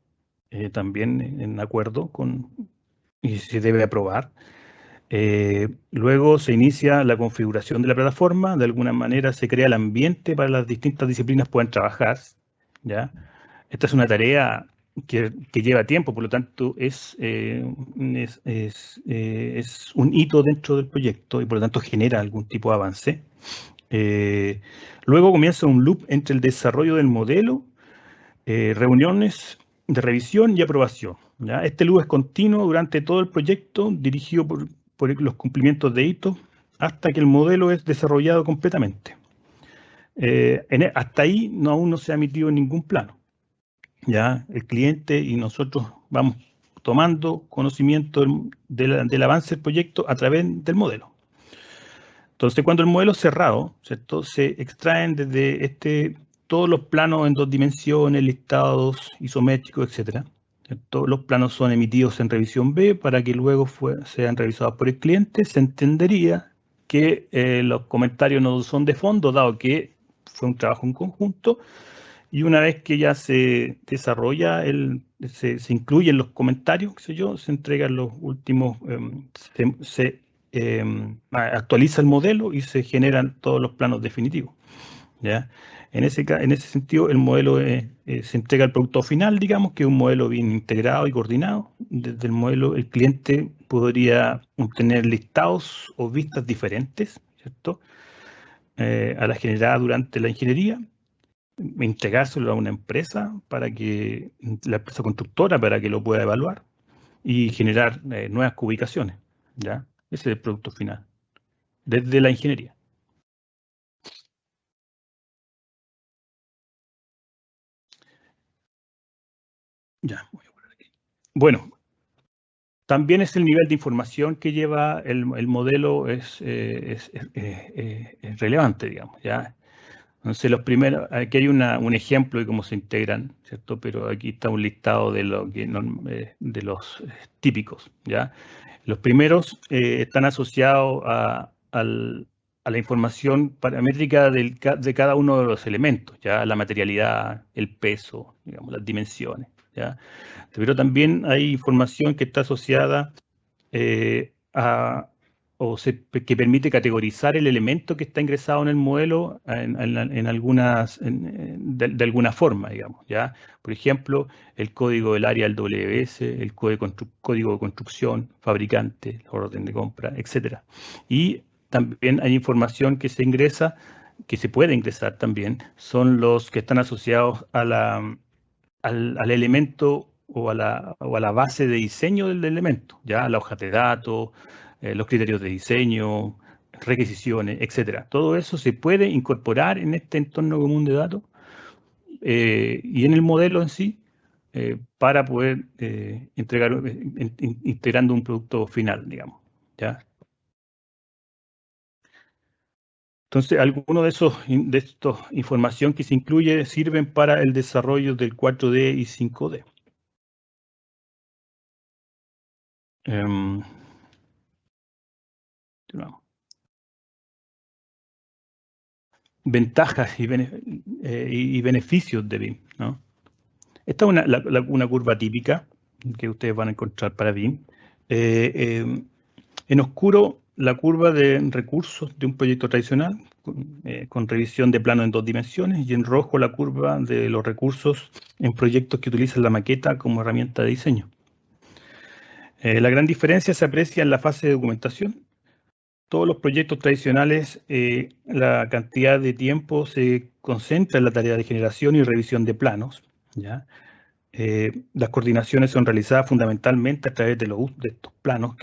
también en acuerdo y se debe aprobar. Luego se inicia la configuración de la plataforma, de alguna manera se crea el ambiente para las distintas disciplinas puedan trabajar, ¿ya? Esta es una tarea que lleva tiempo, por lo tanto es un hito dentro del proyecto y por lo tanto genera algún tipo de avance. Luego comienza un loop entre el desarrollo del modelo, reuniones de revisión y aprobación, ¿ya? Este loop es continuo durante todo el proyecto, dirigido por los cumplimientos de hitos, hasta que el modelo es desarrollado completamente. Hasta ahí aún no se ha emitido ningún plano, ¿ya? El cliente y nosotros vamos tomando conocimiento del avance del proyecto a través del modelo. Entonces, cuando el modelo es cerrado, ¿cierto? Se extraen desde todos los planos en 2 dimensiones, listados, isométricos, etc. Todos los planos son emitidos en revisión B para que luego sean revisados por el cliente. Se entendería que los comentarios no son de fondo, dado que fue un trabajo en conjunto, Y una vez que ya se desarrolla, se incluyen los comentarios, qué sé yo, se entregan los últimos, se actualiza el modelo y se generan todos los planos definitivos, ¿ya? En ese sentido, el modelo se entrega al producto final, digamos, que es un modelo bien integrado y coordinado. Desde el modelo, el cliente podría obtener listados o vistas diferentes, ¿cierto? A las generadas durante la ingeniería, entregárselo a una empresa para que, la empresa constructora, para que lo pueda evaluar y generar nuevas ubicaciones, ¿ya? Ese es el producto final, desde la ingeniería. Ya, voy a poner aquí. Bueno, también es el nivel de información que lleva el modelo es relevante, digamos, ¿ya? Entonces, los primeros, aquí hay un ejemplo de cómo se integran, ¿cierto? Pero aquí está un listado de, de los típicos, ¿ya? Los primeros están asociados a la información paramétrica de cada uno de los elementos, ¿ya? La materialidad, el peso, digamos, las dimensiones, ¿ya? Pero también hay información que está asociada que permite categorizar el elemento que está ingresado en el modelo en algunas, de alguna forma, digamos, ¿ya? Por ejemplo, el código del área del WS, el código de construcción, fabricante, la orden de compra, etcétera. Y también hay información que se ingresa, que se puede ingresar también, son los que están asociados al elemento o a la base de diseño del elemento, ya la hoja de datos, los criterios de diseño, requisiciones, etcétera. Todo eso se puede incorporar en este entorno común de datos y en el modelo en sí para poder entregar, integrando un producto final, digamos, ¿ya? Entonces, algunos de estos información que se incluye sirven para el desarrollo del 4D y 5D. Ventajas y beneficios de BIM, ¿no? Esta es una curva típica que ustedes van a encontrar para BIM. En oscuro, la curva de recursos de un proyecto tradicional, con revisión de plano en 2 dimensiones, y en rojo la curva de los recursos en proyectos que utilizan la maqueta como herramienta de diseño. La gran diferencia se aprecia en la fase de documentación. Todos los proyectos tradicionales, la cantidad de tiempo se concentra en la tarea de generación y revisión de planos, ¿ya? Las coordinaciones son realizadas fundamentalmente a través de estos planos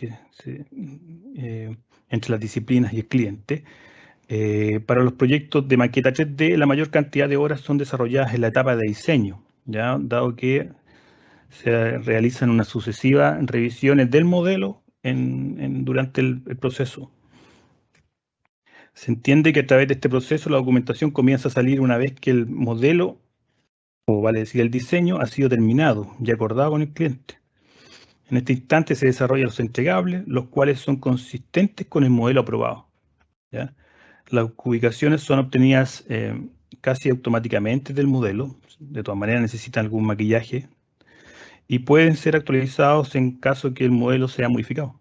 entre las disciplinas y el cliente. Para los proyectos de maqueta 3D, la mayor cantidad de horas son desarrolladas en la etapa de diseño, ¿ya? Dado que se realizan unas sucesivas revisiones del modelo durante el proceso. Se entiende que a través de este proceso la documentación comienza a salir una vez que el modelo, o vale decir el diseño, ha sido terminado y acordado con el cliente. En este instante se desarrollan los entregables, los cuales son consistentes con el modelo aprobado, ¿ya? Las ubicaciones son obtenidas casi automáticamente del modelo, de todas maneras necesitan algún maquillaje, y pueden ser actualizados en caso que el modelo sea modificado.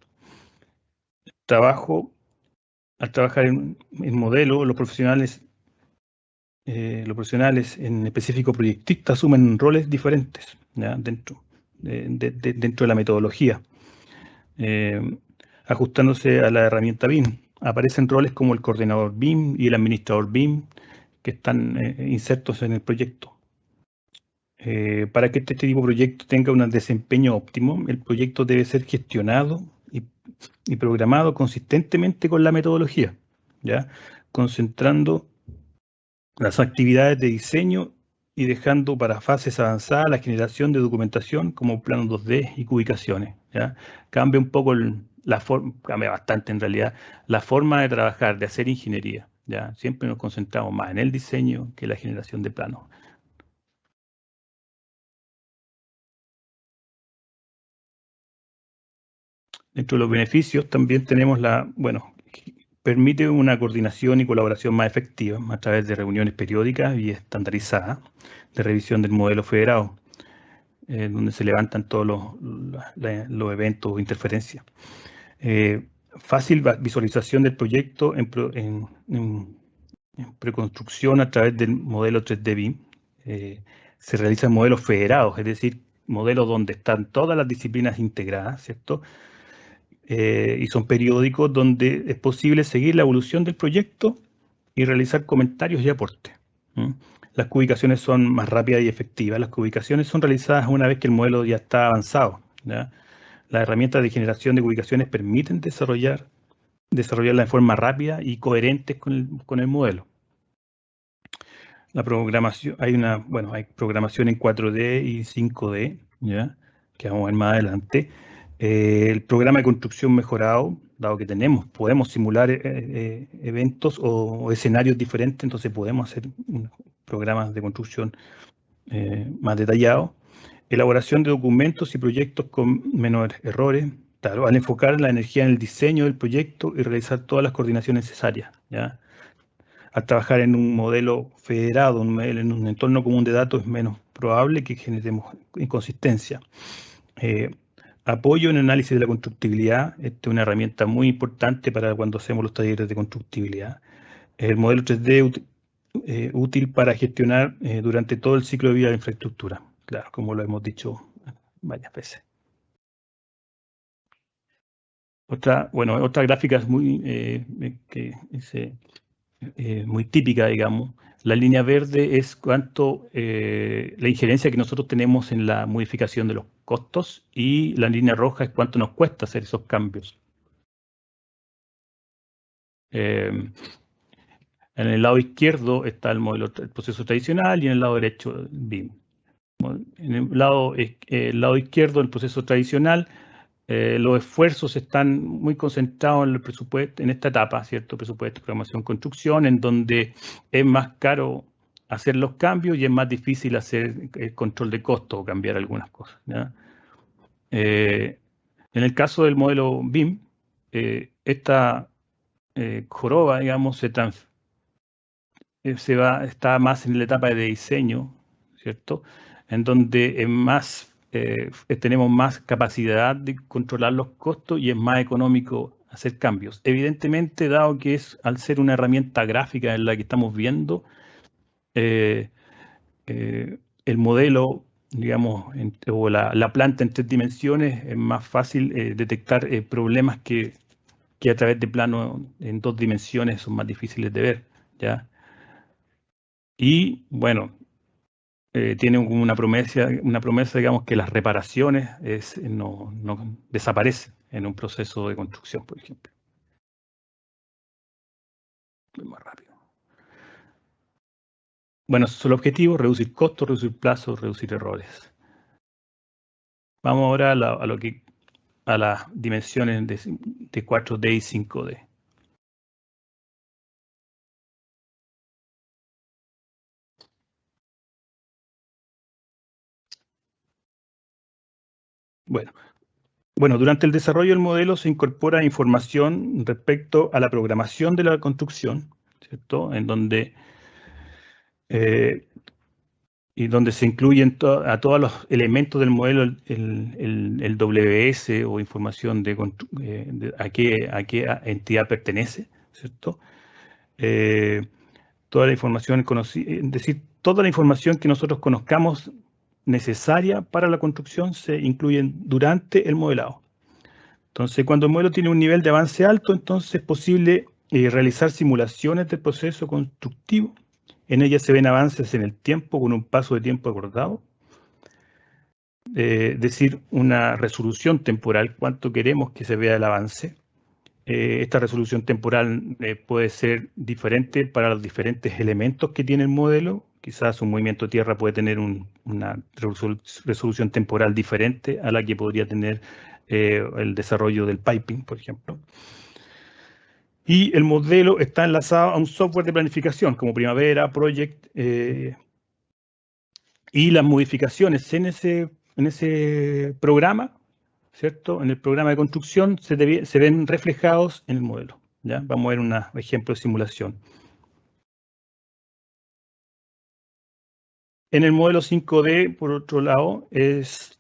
Al trabajar en modelo, los profesionales, en específico proyectistas, asumen roles diferentes, ¿ya? Dentro de la metodología, ajustándose a la herramienta BIM. Aparecen roles como el coordinador BIM y el administrador BIM que están insertos en el proyecto. Para que este tipo de proyecto tenga un desempeño óptimo, el proyecto debe ser gestionado y programado consistentemente con la metodología, ¿ya? Concentrando las actividades de diseño y dejando para fases avanzadas la generación de documentación como planos 2D y ubicaciones, ¿ya? Cambia un poco cambia bastante en realidad, la forma de trabajar, de hacer ingeniería, ¿ya? Siempre nos concentramos más en el diseño que en la generación de planos. Dentro de los beneficios también tenemos bueno, permite una coordinación y colaboración más efectiva a través de reuniones periódicas y estandarizadas de revisión del modelo federado, donde se levantan todos los eventos o interferencias. Fácil visualización del proyecto en preconstrucción a través del modelo 3D BIM. Se realizan modelos federados, es decir, modelos donde están todas las disciplinas integradas, ¿cierto? Y son periódicos donde es posible seguir la evolución del proyecto y realizar comentarios y aportes. Las cubicaciones son más rápidas y efectivas. Las cubicaciones son realizadas una vez que el modelo ya está avanzado, ¿ya? Las herramientas de generación de cubicaciones permiten desarrollarla de forma rápida y coherente con el modelo. La programación, hay programación en 4D y 5D, ¿ya? Que vamos a ver más adelante. El programa de construcción mejorado, dado que podemos simular eventos o escenarios diferentes, entonces podemos hacer programas de construcción más detallados. Elaboración de documentos y proyectos con menores errores, claro, al enfocar la energía en el diseño del proyecto y realizar todas las coordinaciones necesarias, ¿ya? Al trabajar en un modelo federado, en un entorno común de datos, es menos probable que generemos inconsistencia. Apoyo en análisis de la constructibilidad. Esta es una herramienta muy importante para cuando hacemos los talleres de constructibilidad. El modelo 3D útil para gestionar durante todo el ciclo de vida de la infraestructura. Claro, como lo hemos dicho varias veces. Otra gráfica es muy típica, digamos. La línea verde es la injerencia que nosotros tenemos en la modificación de los costos, y la línea roja es cuánto nos cuesta hacer esos cambios. En el lado izquierdo está el proceso tradicional y en el lado derecho BIM. En el lado izquierdo, el proceso tradicional, los esfuerzos están muy concentrados en el presupuesto, en esta etapa, ¿cierto? Presupuesto, programación, construcción, en donde es más caro hacer los cambios y es más difícil hacer el control de costos o cambiar algunas cosas, ¿ya? En el caso del modelo BIM, esta joroba, digamos, está más en la etapa de diseño, ¿cierto? En donde tenemos más capacidad de controlar los costos y es más económico hacer cambios. Evidentemente, dado que al ser una herramienta gráfica en la que estamos viendo, el modelo, digamos, o la planta en 3 dimensiones, es más fácil detectar problemas que a través de plano en 2 dimensiones son más difíciles de ver, ¿ya? Y bueno, tiene una promesa, digamos, que las reparaciones no desaparecen en un proceso de construcción, por ejemplo. Voy más rápido. Bueno, esos son los objetivos: reducir costos, reducir plazos, reducir errores. Vamos ahora a las dimensiones de 4D y 5D. Bueno, durante el desarrollo del modelo se incorpora información respecto a la programación de la construcción, ¿cierto? En donde se incluyen a todos los elementos del modelo, el WS o información de a qué entidad pertenece, ¿cierto? Toda la información conocida, es decir, toda la información que nosotros conozcamos necesaria para la construcción se incluyen durante el modelado. Entonces, cuando el modelo tiene un nivel de avance alto, entonces es posible realizar simulaciones del proceso constructivo. En ellas se ven avances en el tiempo con un paso de tiempo acordado. Es decir, una resolución temporal, cuánto queremos que se vea el avance. Esta resolución temporal puede ser diferente para los diferentes elementos que tiene el modelo. Quizás un movimiento de tierra puede tener una resolución temporal diferente a la que podría tener el desarrollo del piping, por ejemplo. Y el modelo está enlazado a un software de planificación como Primavera, Project, y las modificaciones en ese programa, ¿cierto? En el programa de construcción se ven reflejados en el modelo, ¿ya? Vamos a ver un ejemplo de simulación. En el modelo 5D, por otro lado, este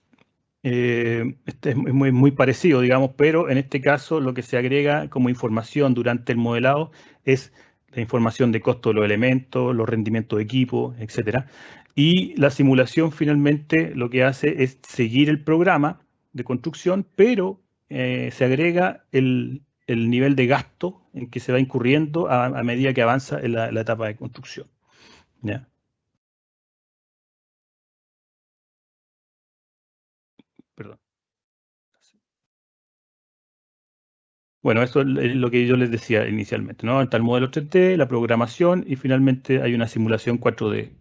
es muy parecido, digamos, pero en este caso lo que se agrega como información durante el modelado es la información de costo de los elementos, los rendimientos de equipo, etc. Y la simulación finalmente lo que hace es seguir el programa de construcción, pero se agrega el nivel de gasto en que se va incurriendo a medida que avanza en la etapa de construcción, ¿ya? Perdón. Bueno, eso es lo que yo les decía inicialmente, ¿no? Está el modelo 3D, la programación y finalmente hay una simulación 4D.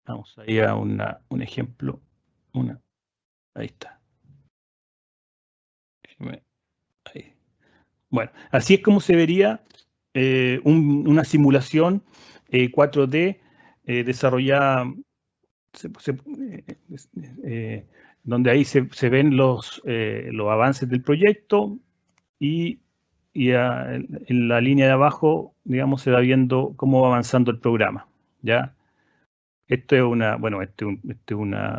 Vamos ahí a un ejemplo. Ahí está. Ahí. Bueno, así es como se vería una simulación 4D desarrollada, se- se- eh, eh, donde ahí se ven los avances del proyecto y en la línea de abajo, digamos, se va viendo cómo va avanzando el programa, ¿ya? Esto es bueno,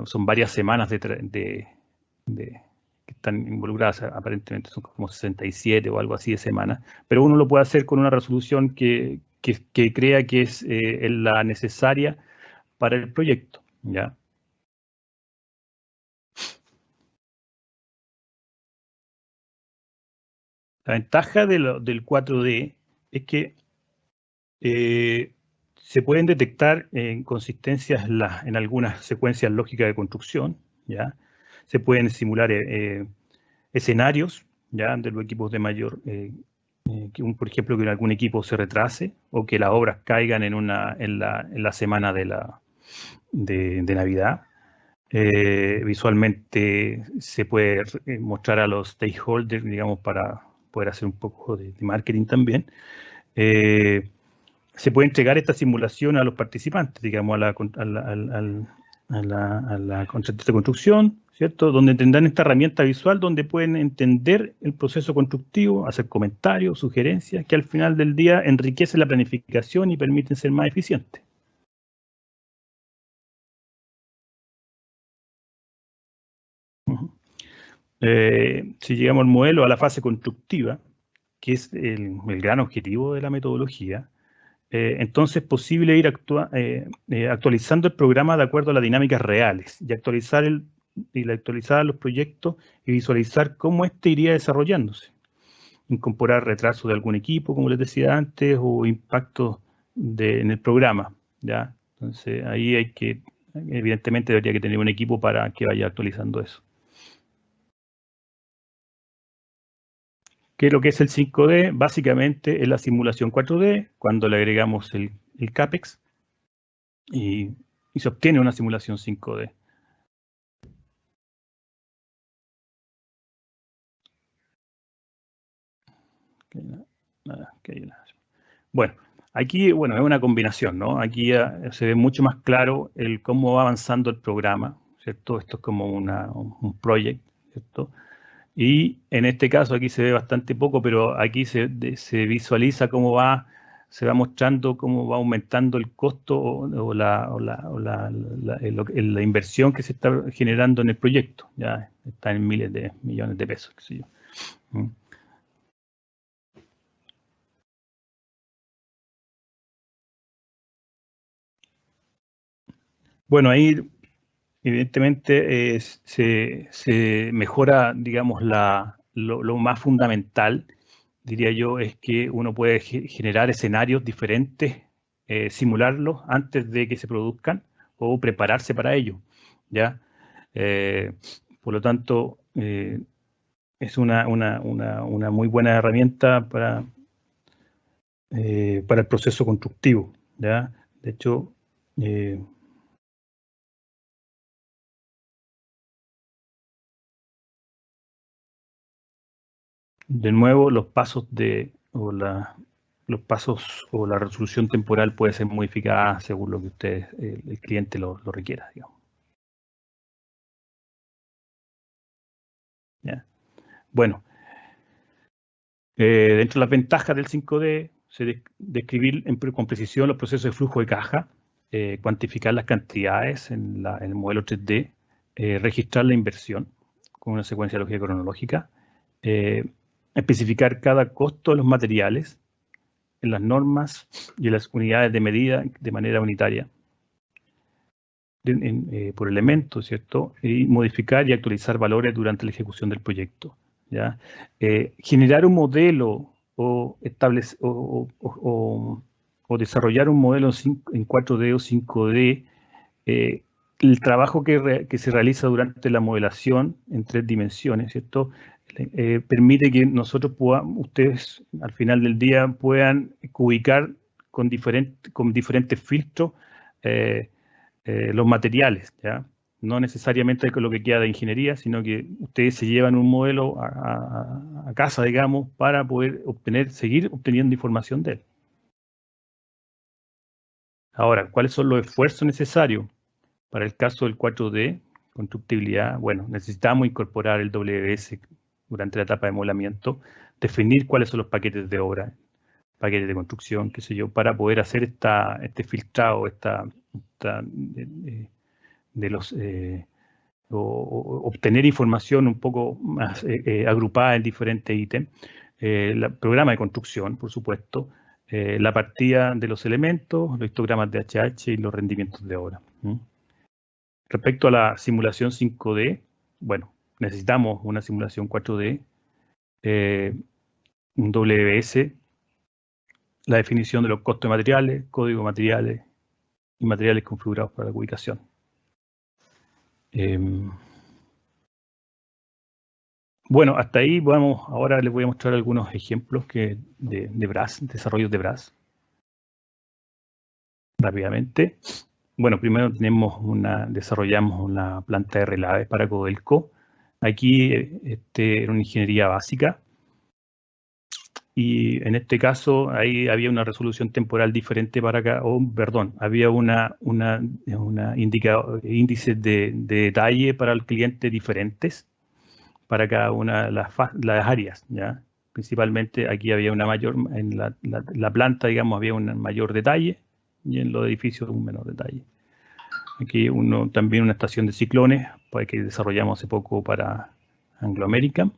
son varias semanas que están involucradas, aparentemente son como 67 o algo así de semanas, pero uno lo puede hacer con una resolución que crea que es la necesaria para el proyecto, ¿ya? La ventaja del 4D es que Eh, se pueden detectar inconsistencias en algunas secuencias lógicas de construcción, ¿ya? Se pueden simular escenarios, ¿ya? De los equipos de mayor, por ejemplo, que algún equipo se retrase o que las obras caigan en la semana de Navidad. Visualmente se puede mostrar a los stakeholders, digamos, para poder hacer un poco de marketing también. Se puede entregar esta simulación a los participantes, digamos, a la contratista de construcción, ¿cierto? Donde tendrán esta herramienta visual donde pueden entender el proceso constructivo, hacer comentarios, sugerencias, que al final del día enriquecen la planificación y permiten ser más eficientes. Uh-huh. Si llegamos al modelo, a la fase constructiva, que es el gran objetivo de la metodología, entonces es posible ir actualizando el programa de acuerdo a las dinámicas reales y actualizar los proyectos y visualizar cómo éste iría desarrollándose. Incorporar retraso de algún equipo, como les decía antes, o impactos en el programa, ¿ya? Entonces ahí evidentemente debería que tener un equipo para que vaya actualizando eso. ¿Qué es lo que es el 5D? Básicamente es la simulación 4D cuando le agregamos el CAPEX y se obtiene una simulación 5D. Bueno, aquí es una combinación, ¿no? Aquí se ve mucho más claro cómo va avanzando el programa, ¿cierto? Esto es como un project, ¿cierto? Y en este caso aquí se ve bastante poco, pero aquí se visualiza se va mostrando cómo va aumentando el costo o la inversión que se está generando en el proyecto. Ya está en miles de millones de pesos, qué sé yo. ¿Mm? Bueno, ahí evidentemente se mejora, digamos, lo más fundamental, diría yo, es que uno puede generar escenarios diferentes, simularlos antes de que se produzcan o prepararse para ello, ¿ya? Eh, por lo tanto, es una muy buena herramienta para el proceso constructivo, ¿ya? De hecho, eh, de nuevo, los pasos o la resolución temporal puede ser modificada según lo que el cliente lo requiera, digamos. ¿Ya? Bueno, Dentro de las ventajas del 5D, describir con precisión los procesos de flujo de caja, cuantificar las cantidades en el modelo 3D, registrar la inversión con una secuencia lógica cronológica, especificar cada costo de los materiales en las normas y en las unidades de medida de manera unitaria por elemento, ¿cierto? Y modificar y actualizar valores durante la ejecución del proyecto, ¿ya? Generar un modelo o desarrollar un modelo en 4D o 5D, el trabajo que se realiza durante la modelación en 3 dimensiones, ¿cierto? Permite que nosotros ustedes al final del día puedan ubicar con diferentes filtros los materiales, ¿ya? No necesariamente con lo que queda de ingeniería, sino que ustedes se llevan un modelo a casa, digamos, para poder seguir obteniendo información de él. Ahora, ¿cuáles son los esfuerzos necesarios? Para el caso del 4D, constructibilidad, bueno, necesitamos incorporar el WS durante la etapa de modelamiento, definir cuáles son los paquetes de obra, paquetes de construcción, qué sé yo, para poder hacer este filtrado, obtener información un poco más agrupada en diferentes ítems. El programa de construcción, por supuesto, la partida de los elementos, los histogramas de HH y los rendimientos de obra. Respecto a la simulación 5D, bueno, necesitamos una simulación 4D, un WS, la definición de los costos de materiales, código de materiales y materiales configurados para la ubicación. Bueno, hasta ahí vamos. Ahora les voy a mostrar algunos ejemplos de BRAS, desarrollos de BRAS. Rápidamente. Bueno, primero desarrollamos una planta de relaves para Codelco. Aquí era una ingeniería básica. Y en este caso, ahí había una resolución temporal diferente para acá, había índices de detalle para el cliente diferentes para cada una de las áreas, ¿ya? Principalmente aquí había en la planta, digamos, había un mayor detalle y en los edificios un menor detalle. Aquí también una estación de ciclones, pues, que desarrollamos hace poco para Anglo American.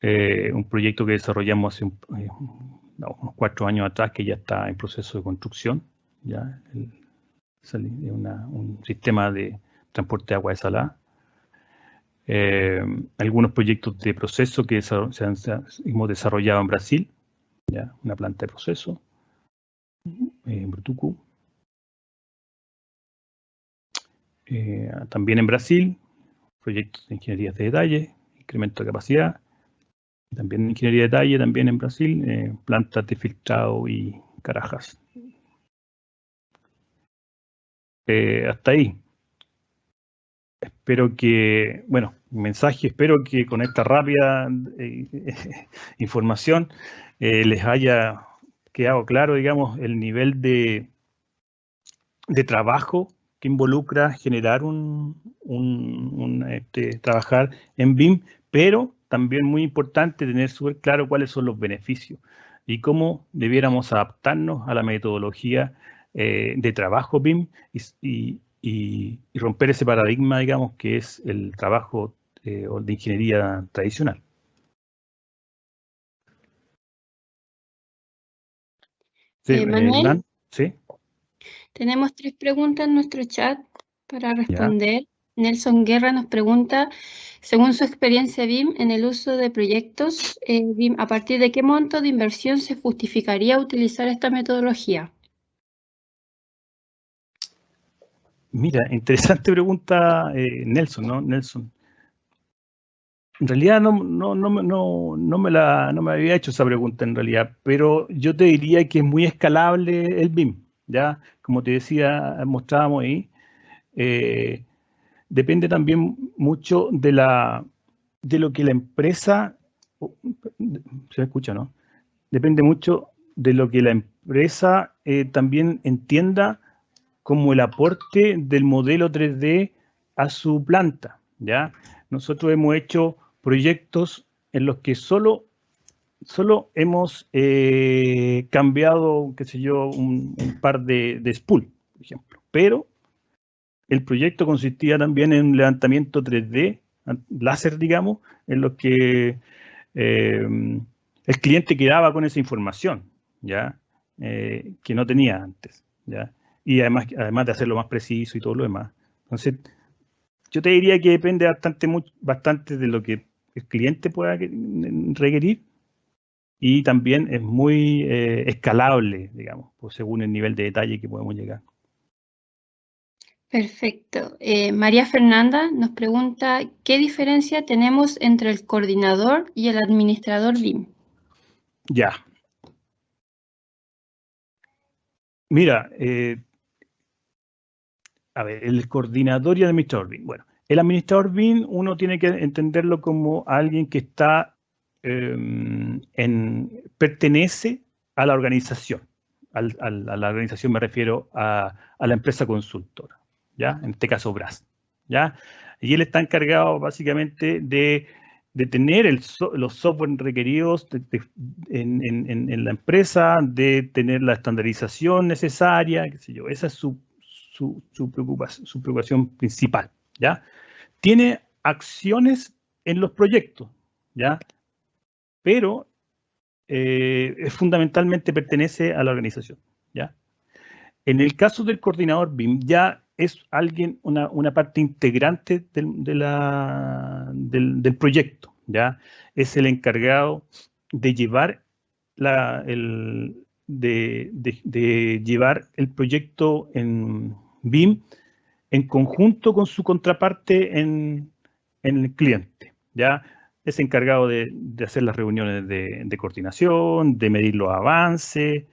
Un proyecto que desarrollamos hace unos 4 años atrás, que ya está en proceso de construcción, ya un sistema de transporte de agua desalada. Algunos proyectos de proceso que hemos desarrollado en Brasil, ya, una planta de proceso en Brutucu. También en Brasil, proyectos de ingeniería de detalle, incremento de capacidad. También ingeniería de detalle, también en Brasil, plantas de filtrado y carajas. Hasta ahí. Espero que, bueno, espero que con esta rápida información les haya quedado claro, digamos, el nivel de trabajo que involucra generar trabajar en BIM, pero también muy importante tener súper claro cuáles son los beneficios y cómo debiéramos adaptarnos a la metodología de trabajo BIM y romper ese paradigma, digamos, que es el trabajo de ingeniería tradicional. Sí, Manuel, ¿sí? Tenemos 3 preguntas en nuestro chat para responder. Ya. Nelson Guerra nos pregunta, según su experiencia BIM en el uso de proyectos BIM, ¿a partir de qué monto de inversión se justificaría utilizar esta metodología? Mira, interesante pregunta, Nelson, ¿no? Nelson. En realidad no me había hecho esa pregunta en realidad, pero yo te diría que es muy escalable el BIM, ¿ya? Como te decía, mostrábamos ahí. Depende también mucho de lo que la empresa, se escucha, ¿no? Depende mucho de lo que la empresa también entienda como el aporte del modelo 3D a su planta, ¿ya? Nosotros hemos hecho proyectos en los que solo hemos cambiado, qué sé yo, un par de spool, por ejemplo. Pero el proyecto consistía también en un levantamiento 3D, láser, digamos, en los que el cliente quedaba con esa información, ¿ya? Que no tenía antes, ¿ya? Y además de hacerlo más preciso y todo lo demás. Entonces, yo te diría que depende bastante de lo que el cliente pueda requerir, y también es muy escalable, digamos, pues según el nivel de detalle que podemos llegar. Perfecto. María Fernanda nos pregunta, ¿qué diferencia tenemos entre el coordinador y el administrador BIM? Ya. Mira, a ver, el coordinador y el administrador BIM. Bueno, el administrador BIM uno tiene que entenderlo como alguien que está pertenece a la organización. A la organización me refiero a la empresa consultora, ¿ya? En este caso BRAS, ¿ya? Y él está encargado básicamente de tener los software requeridos en la empresa, de tener la estandarización necesaria, qué sé yo. Esa es su preocupación principal, ¿ya? Tiene acciones en los proyectos, ¿ya? Pero fundamentalmente pertenece a la organización, ¿ya? En el caso del coordinador BIM, ya es alguien, una parte integrante del proyecto, ¿ya? Es el encargado de llevar llevar el proyecto en BIM en conjunto con su contraparte en el cliente, ¿ya? Es encargado de hacer las reuniones de coordinación, de medir los avances,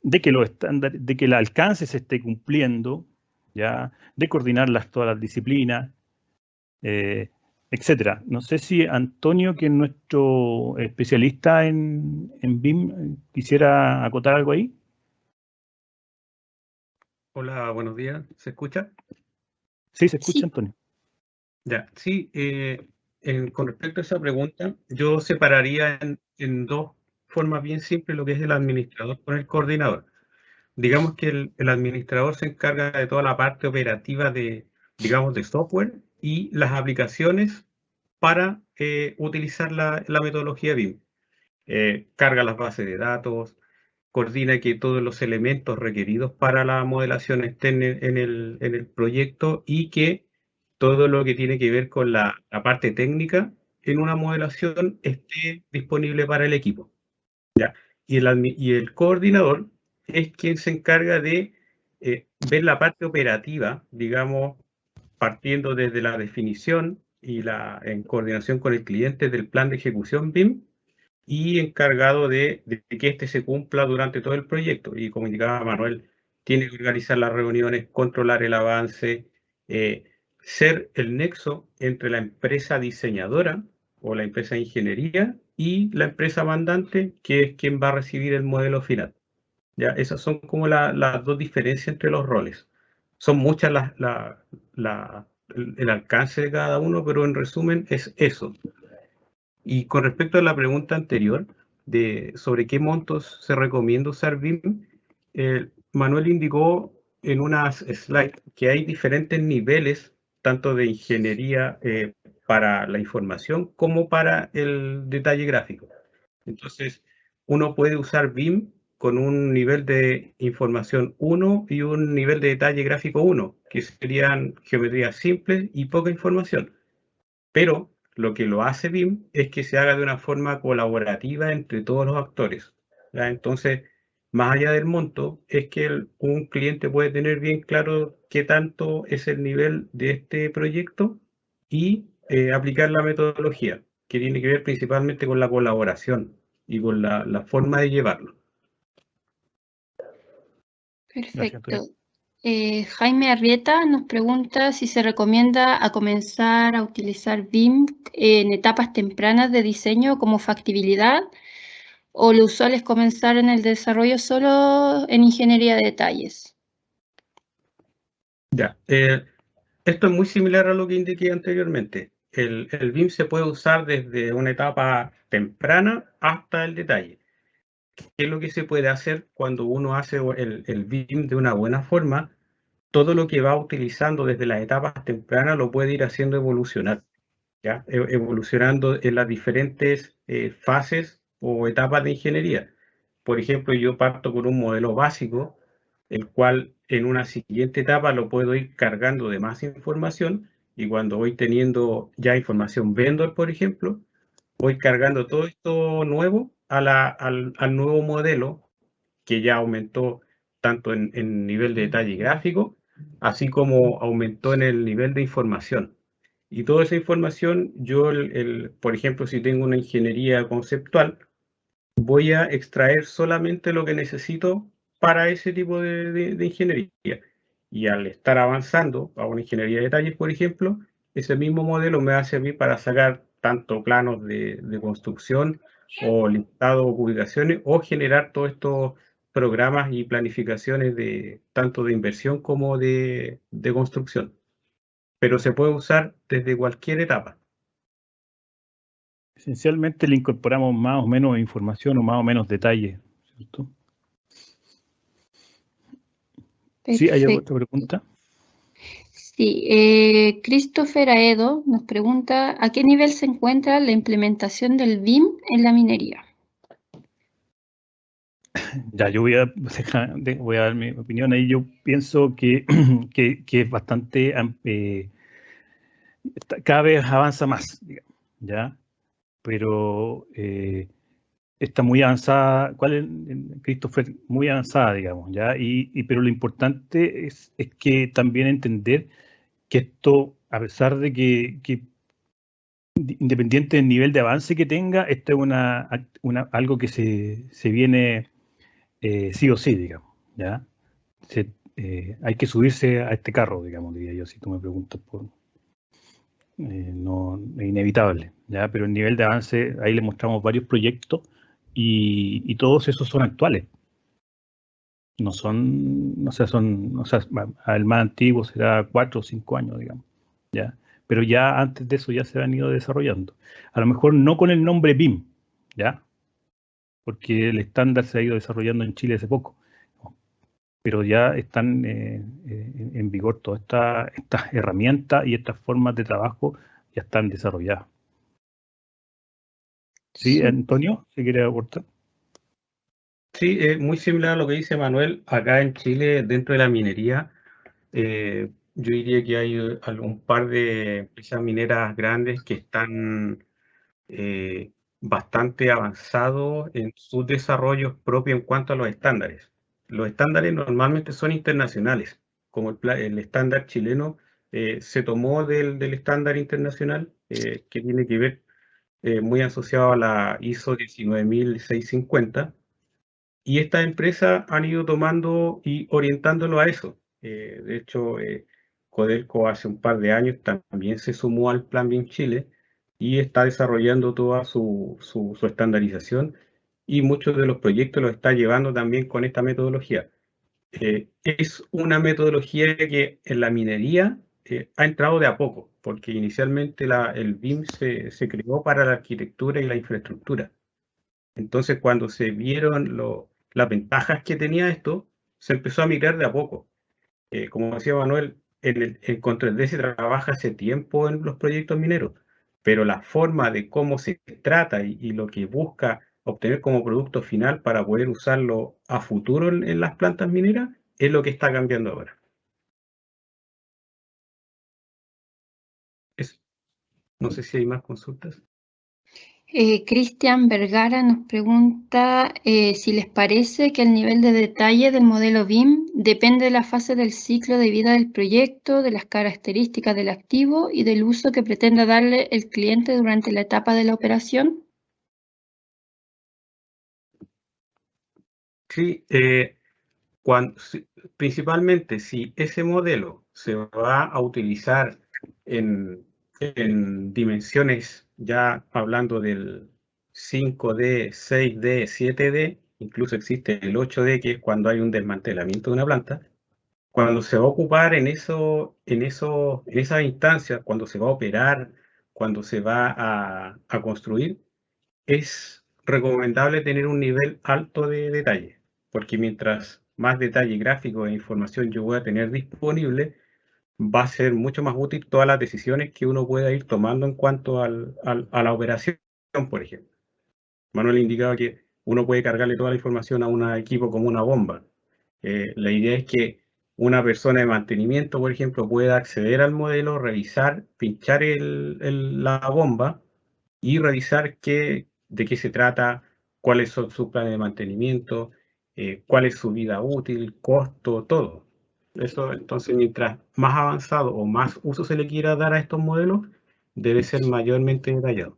de que el alcance se esté cumpliendo, ¿ya? De coordinar todas las disciplinas, etcétera. No sé si Antonio, que es nuestro especialista en BIM, quisiera acotar algo ahí. Hola, buenos días. ¿Se escucha? Sí, se escucha, Sí. Antonio. Ya, sí. Con respecto a esa pregunta, yo separaría en dos formas bien simples lo que es el administrador con el coordinador. Digamos que el administrador se encarga de toda la parte operativa digamos, de software y las aplicaciones para utilizar la metodología BIM. Carga las bases de datos, coordina que todos los elementos requeridos para la modelación estén en el proyecto y que todo lo que tiene que ver con la parte técnica en una modelación esté disponible para el equipo, ¿ya? Y el coordinador es quien se encarga de ver la parte operativa, digamos, partiendo desde la definición y en coordinación con el cliente del plan de ejecución BIM, y encargado de que este se cumpla durante todo el proyecto. Y como indicaba Manuel, tiene que organizar las reuniones, controlar el avance, ser el nexo entre la empresa diseñadora o la empresa de ingeniería y la empresa mandante, que es quien va a recibir el modelo final. ¿Ya? Esas son como las dos diferencias entre los roles. Son muchas el alcance de cada uno, pero en resumen es eso. Y con respecto a la pregunta anterior sobre qué montos se recomienda usar BIM, Manuel indicó en unas slides que hay diferentes niveles, tanto de ingeniería para la información como para el detalle gráfico. Entonces, uno puede usar BIM con un nivel de información 1 y un nivel de detalle gráfico 1, que serían geometrías simples y poca información. Pero lo que lo hace BIM es que se haga de una forma colaborativa entre todos los actores, ¿ya? Entonces, más allá del monto, es que un cliente puede tener bien claro qué tanto es el nivel de este proyecto y aplicar la metodología, que tiene que ver principalmente con la colaboración y con la forma de llevarlo. Perfecto. Jaime Arrieta nos pregunta si se recomienda a comenzar a utilizar BIM en etapas tempranas de diseño como factibilidad, o lo usual es comenzar en el desarrollo solo en ingeniería de detalles. Ya, esto es muy similar a lo que indiqué anteriormente. el BIM se puede usar desde una etapa temprana hasta el detalle. ¿Qué es lo que se puede hacer cuando uno hace el BIM de una buena forma? Todo lo que va utilizando desde las etapas tempranas lo puede ir haciendo evolucionar, ¿ya? Evolucionando en las diferentes fases o etapas de ingeniería. Por ejemplo, yo parto con un modelo básico, el cual en una siguiente etapa lo puedo ir cargando de más información, y cuando voy teniendo ya información vendor, por ejemplo, voy cargando todo esto nuevo al nuevo modelo, que ya aumentó tanto en nivel de detalle gráfico, así como aumentó en el nivel de información. Y toda esa información, yo, por ejemplo, si tengo una ingeniería conceptual, voy a extraer solamente lo que necesito para ese tipo de ingeniería. Y al estar avanzando a una ingeniería de detalles, por ejemplo, ese mismo modelo me va a servir para sacar tanto planos de construcción o listados o publicaciones, o generar todos estos programas y planificaciones tanto de inversión como de construcción. Pero se puede usar desde cualquier etapa. Esencialmente le incorporamos más o menos información o más o menos detalle, ¿cierto? ¿Sí? ¿Hay otra pregunta? Sí, Christopher Aedo nos pregunta ¿a qué nivel se encuentra la implementación del BIM en la minería? Ya, yo voy a dar mi opinión ahí. Yo pienso que es bastante, cada vez avanza más, digamos, ¿ya? Pero está muy avanzada, Christopher? Muy avanzada, digamos, ¿ya? Pero lo importante es que también entender que esto, a pesar de que independiente del nivel de avance que tenga, esto es algo que se viene sí o sí, digamos, ¿ya? Hay que subirse a este carro, digamos, diría yo, si tú me preguntas no, es inevitable, ¿ya? Pero el nivel de avance, ahí le mostramos varios proyectos y todos esos son actuales. No son, el más antiguo será 4 o 5 años, digamos, ¿ya? Pero ya antes de eso ya se han ido desarrollando. A lo mejor no con el nombre BIM, ¿ya? Porque el estándar se ha ido desarrollando en Chile hace poco. Pero ya están en vigor todas estas herramientas y estas formas de trabajo ya están desarrolladas. ¿Sí, Antonio? ¿Se quiere aportar? Sí, muy similar a lo que dice Manuel. Acá en Chile, dentro de la minería, yo diría que hay un par de empresas mineras grandes que están bastante avanzados en sus desarrollos propios en cuanto a los estándares. Los estándares normalmente son internacionales, como el estándar chileno se tomó del estándar internacional, que tiene que ver muy asociado a la ISO 19650, y estas empresas han ido tomando y orientándolo a eso. De hecho, Codelco hace un par de años también se sumó al Plan BIM Chile y está desarrollando toda su estandarización, y muchos de los proyectos los está llevando también con esta metodología. Es una metodología que en la minería ha entrado de a poco, porque inicialmente el BIM se creó para la arquitectura y la infraestructura. Entonces, cuando se vieron las ventajas que tenía esto, se empezó a migrar de a poco. Como decía Manuel, con 3D se trabaja hace tiempo en los proyectos mineros, pero la forma de cómo se trata y lo que busca obtener como producto final para poder usarlo a futuro en las plantas mineras es lo que está cambiando ahora. No sé si hay más consultas. Cristian Vergara nos pregunta si les parece que el nivel de detalle del modelo BIM depende de la fase del ciclo de vida del proyecto, de las características del activo y del uso que pretenda darle el cliente durante la etapa de la operación. Sí, principalmente si ese modelo se va a utilizar en dimensiones, ya hablando del 5D, 6D, 7D, incluso existe el 8D, que es cuando hay un desmantelamiento de una planta. Cuando se va a ocupar en esas instancias, cuando se va a operar, cuando se va a construir, es recomendable tener un nivel alto de detalle, porque mientras más detalle gráfico e información yo voy a tener disponible, va a ser mucho más útil todas las decisiones que uno pueda ir tomando en cuanto a la operación, por ejemplo. Manuel indicaba que uno puede cargarle toda la información a un equipo como una bomba. La idea es que una persona de mantenimiento, por ejemplo, pueda acceder al modelo, revisar, pinchar la bomba y revisar de qué se trata, cuáles son sus planes de mantenimiento, cuál es su vida útil, costo, todo. Eso, entonces, mientras más avanzado o más uso se le quiera dar a estos modelos, debe ser mayormente detallado.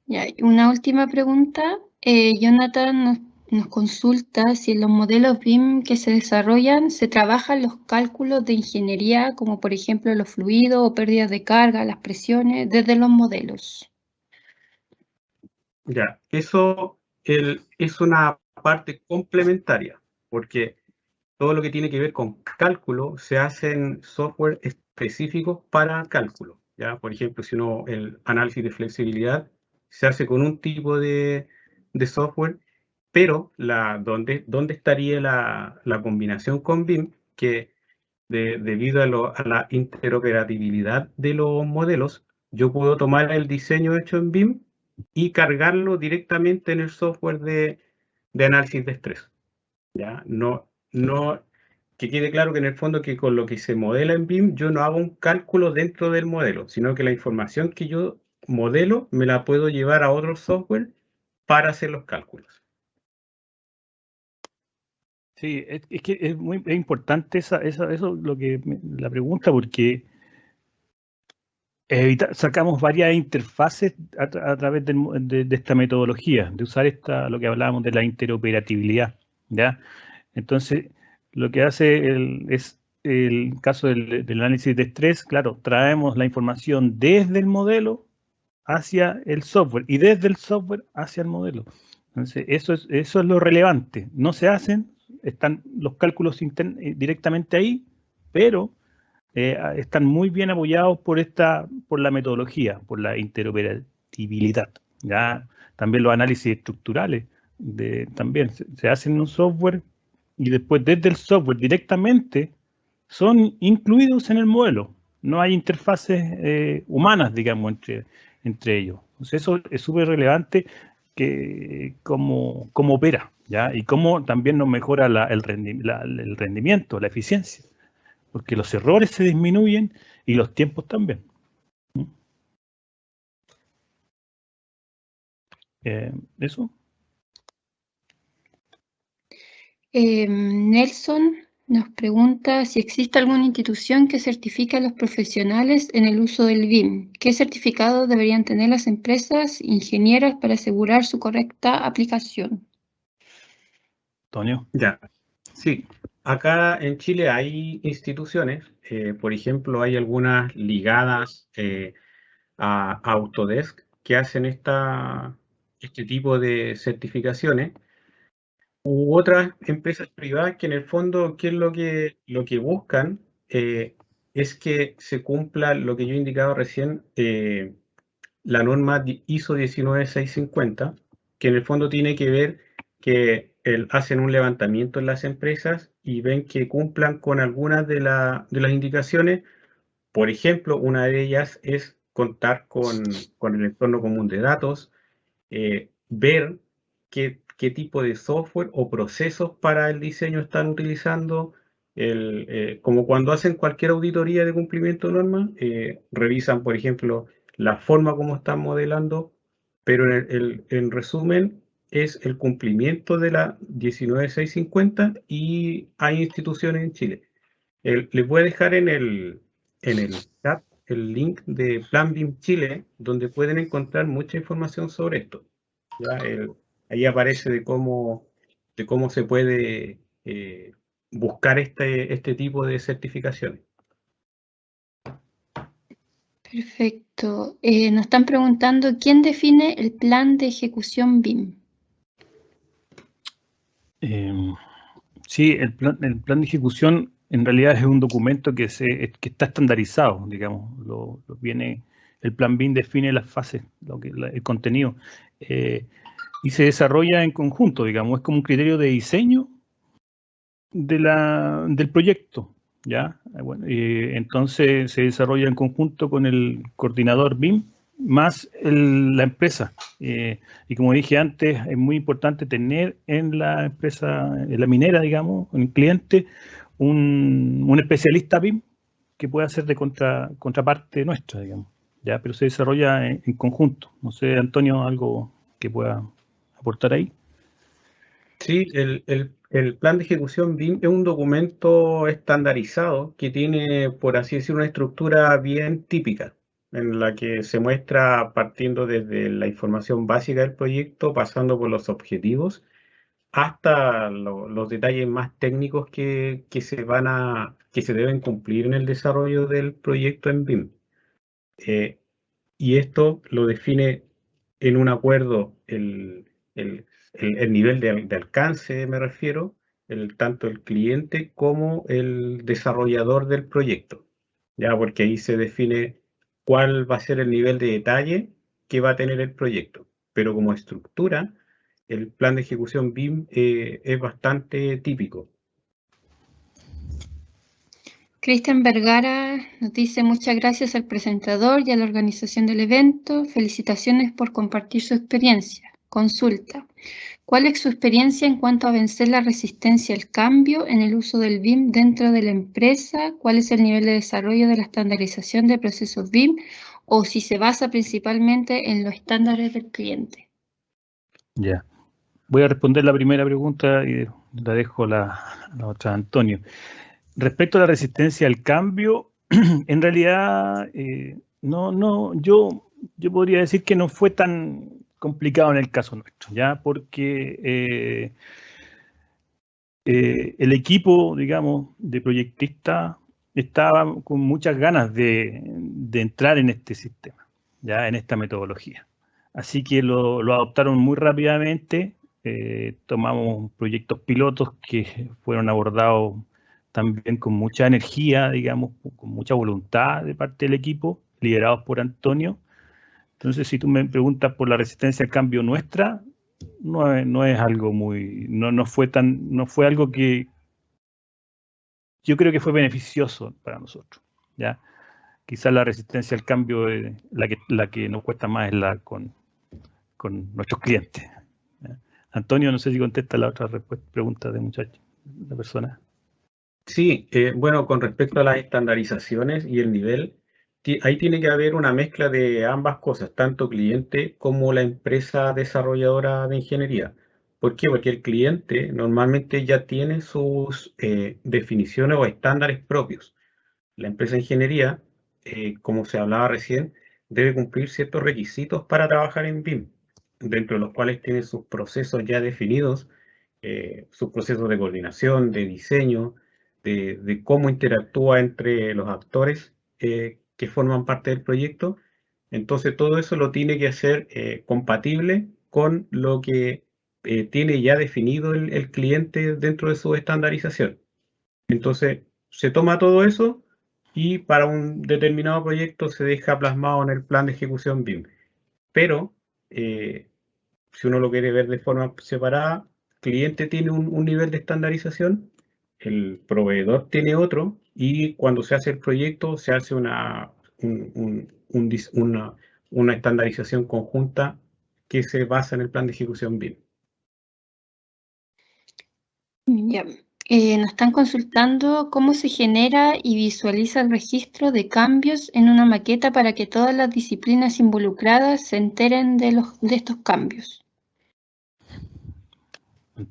Ya, y una última pregunta. Jonathan nos consulta si en los modelos BIM que se desarrollan se trabajan los cálculos de ingeniería, como por ejemplo los fluidos o pérdidas de carga, las presiones, desde los modelos. Ya, eso es una parte complementaria, porque todo lo que tiene que ver con cálculo se hace en software específicos para cálculo. ¿Ya? Por ejemplo, si el análisis de flexibilidad se hace con un tipo de software, pero ¿dónde estaría la combinación con BIM? Que debido a la interoperabilidad de los modelos, yo puedo tomar el diseño hecho en BIM y cargarlo directamente en el software de análisis de estrés. ¿Ya? Que quede claro que en el fondo que con lo que se modela en BIM yo no hago un cálculo dentro del modelo, sino que la información que yo modelo me la puedo llevar a otro software para hacer los cálculos. Sí, es que es importante eso la pregunta, porque sacamos varias interfaces a través de esta metodología, de usar lo que hablábamos de la interoperabilidad, ¿ya? Entonces, lo que hace es el caso del análisis de estrés, claro, traemos la información desde el modelo hacia el software y desde el software hacia el modelo. Entonces, eso es lo relevante. No se hacen, están los cálculos directamente ahí, pero están muy bien apoyados por la metodología, por la interoperabilidad. ¿Ya? También los análisis estructurales también se hacen en un software y después desde el software directamente son incluidos en el modelo. No hay interfaces humanas, digamos, entre ellos. Entonces eso es súper relevante que cómo opera, ¿ya? Y cómo también nos mejora el rendimiento, la eficiencia, porque los errores se disminuyen y los tiempos también. ¿Eso? Nelson nos pregunta si existe alguna institución que certifique a los profesionales en el uso del BIM. ¿Qué certificados deberían tener las empresas ingenieras para asegurar su correcta aplicación? Antonio. Ya, sí. Acá en Chile hay instituciones, por ejemplo, hay algunas ligadas a Autodesk que hacen este tipo de certificaciones, u otras empresas privadas que en el fondo, ¿qué es lo que buscan? Es que se cumpla lo que yo indicaba recién, la norma ISO 19650, que en el fondo tiene que ver que hacen un levantamiento en las empresas y ven que cumplan con algunas de las indicaciones. Por ejemplo, una de ellas es contar con el entorno común de datos, ver qué tipo de software o procesos para el diseño están utilizando, como cuando hacen cualquier auditoría de cumplimiento de normas, revisan, por ejemplo, la forma como están modelando, pero en resumen es el cumplimiento de la 19650 y hay instituciones en Chile. Les voy a dejar en el chat el link de Plan BIM Chile, donde pueden encontrar mucha información sobre esto. ¿Ya? Ahí aparece de cómo se puede buscar este tipo de certificaciones. Perfecto. Nos están preguntando, ¿quién define el plan de ejecución BIM? Sí, el plan de ejecución en realidad es un documento que está estandarizado, digamos. El plan BIM define las fases, el contenido, y se desarrolla en conjunto, digamos. Es como un criterio de diseño del proyecto, ¿ya? Bueno, entonces se desarrolla en conjunto con el coordinador BIM más la empresa. Y como dije antes, es muy importante tener en la empresa, en la minera, digamos, en el cliente, un especialista BIM que pueda ser de contraparte nuestra, digamos, ¿ya? Pero se desarrolla en conjunto. No sé, Antonio, algo que pueda aportar ahí. Sí, el plan de ejecución BIM es un documento estandarizado que tiene, por así decir, una estructura bien típica, en la que se muestra partiendo desde la información básica del proyecto, pasando por los objetivos, hasta los detalles más técnicos que se deben cumplir en el desarrollo del proyecto en BIM. Y esto lo define en un acuerdo el nivel de alcance, me refiero, tanto el cliente como el desarrollador del proyecto, ya porque ahí se define cuál va a ser el nivel de detalle que va a tener el proyecto. Pero como estructura, el plan de ejecución BIM es bastante típico. Cristian Vergara nos dice muchas gracias al presentador y a la organización del evento. Felicitaciones por compartir su experiencia. Consulta. ¿Cuál es su experiencia en cuanto a vencer la resistencia al cambio en el uso del BIM dentro de la empresa? ¿Cuál es el nivel de desarrollo de la estandarización de procesos BIM? ¿O si se basa principalmente en los estándares del cliente? Ya. Voy a responder la primera pregunta y la dejo la otra a Antonio. Respecto a la resistencia al cambio, en realidad, yo podría decir que no fue tan complicado en el caso nuestro, ¿ya? Porque el equipo, digamos, de proyectistas estaba con muchas ganas de entrar en este sistema, ¿ya? En esta metodología. Así que lo adoptaron muy rápidamente. Tomamos proyectos pilotos que fueron abordados también con mucha energía, digamos, con mucha voluntad de parte del equipo, liderados por Antonio. Entonces, si tú me preguntas por la resistencia al cambio nuestra, no es algo muy, no fue algo que yo creo que fue beneficioso para nosotros, ¿ya? Quizás la resistencia al cambio, la que nos cuesta más es con nuestros clientes, ¿ya? Antonio, no sé si contesta la otra pregunta de la persona. Sí, bueno, con respecto a las estandarizaciones y el nivel, ahí tiene que haber una mezcla de ambas cosas, tanto cliente como la empresa desarrolladora de ingeniería. ¿Por qué? Porque el cliente normalmente ya tiene sus definiciones o estándares propios. La empresa de ingeniería, como se hablaba recién, debe cumplir ciertos requisitos para trabajar en BIM, dentro de los cuales tiene sus procesos ya definidos, sus procesos de coordinación, de diseño, de cómo interactúa entre los actores que forman parte del proyecto. Entonces todo eso lo tiene que hacer compatible con lo que tiene ya definido el cliente dentro de su estandarización. Entonces se toma todo eso y para un determinado proyecto se deja plasmado en el plan de ejecución BIM. Pero si uno lo quiere ver de forma separada, el cliente tiene un nivel de estandarización, el proveedor tiene otro, y cuando se hace el proyecto se hace una estandarización conjunta que se basa en el plan de ejecución BIM. Ya. Nos están consultando cómo se genera y visualiza el registro de cambios en una maqueta para que todas las disciplinas involucradas se enteren de estos cambios.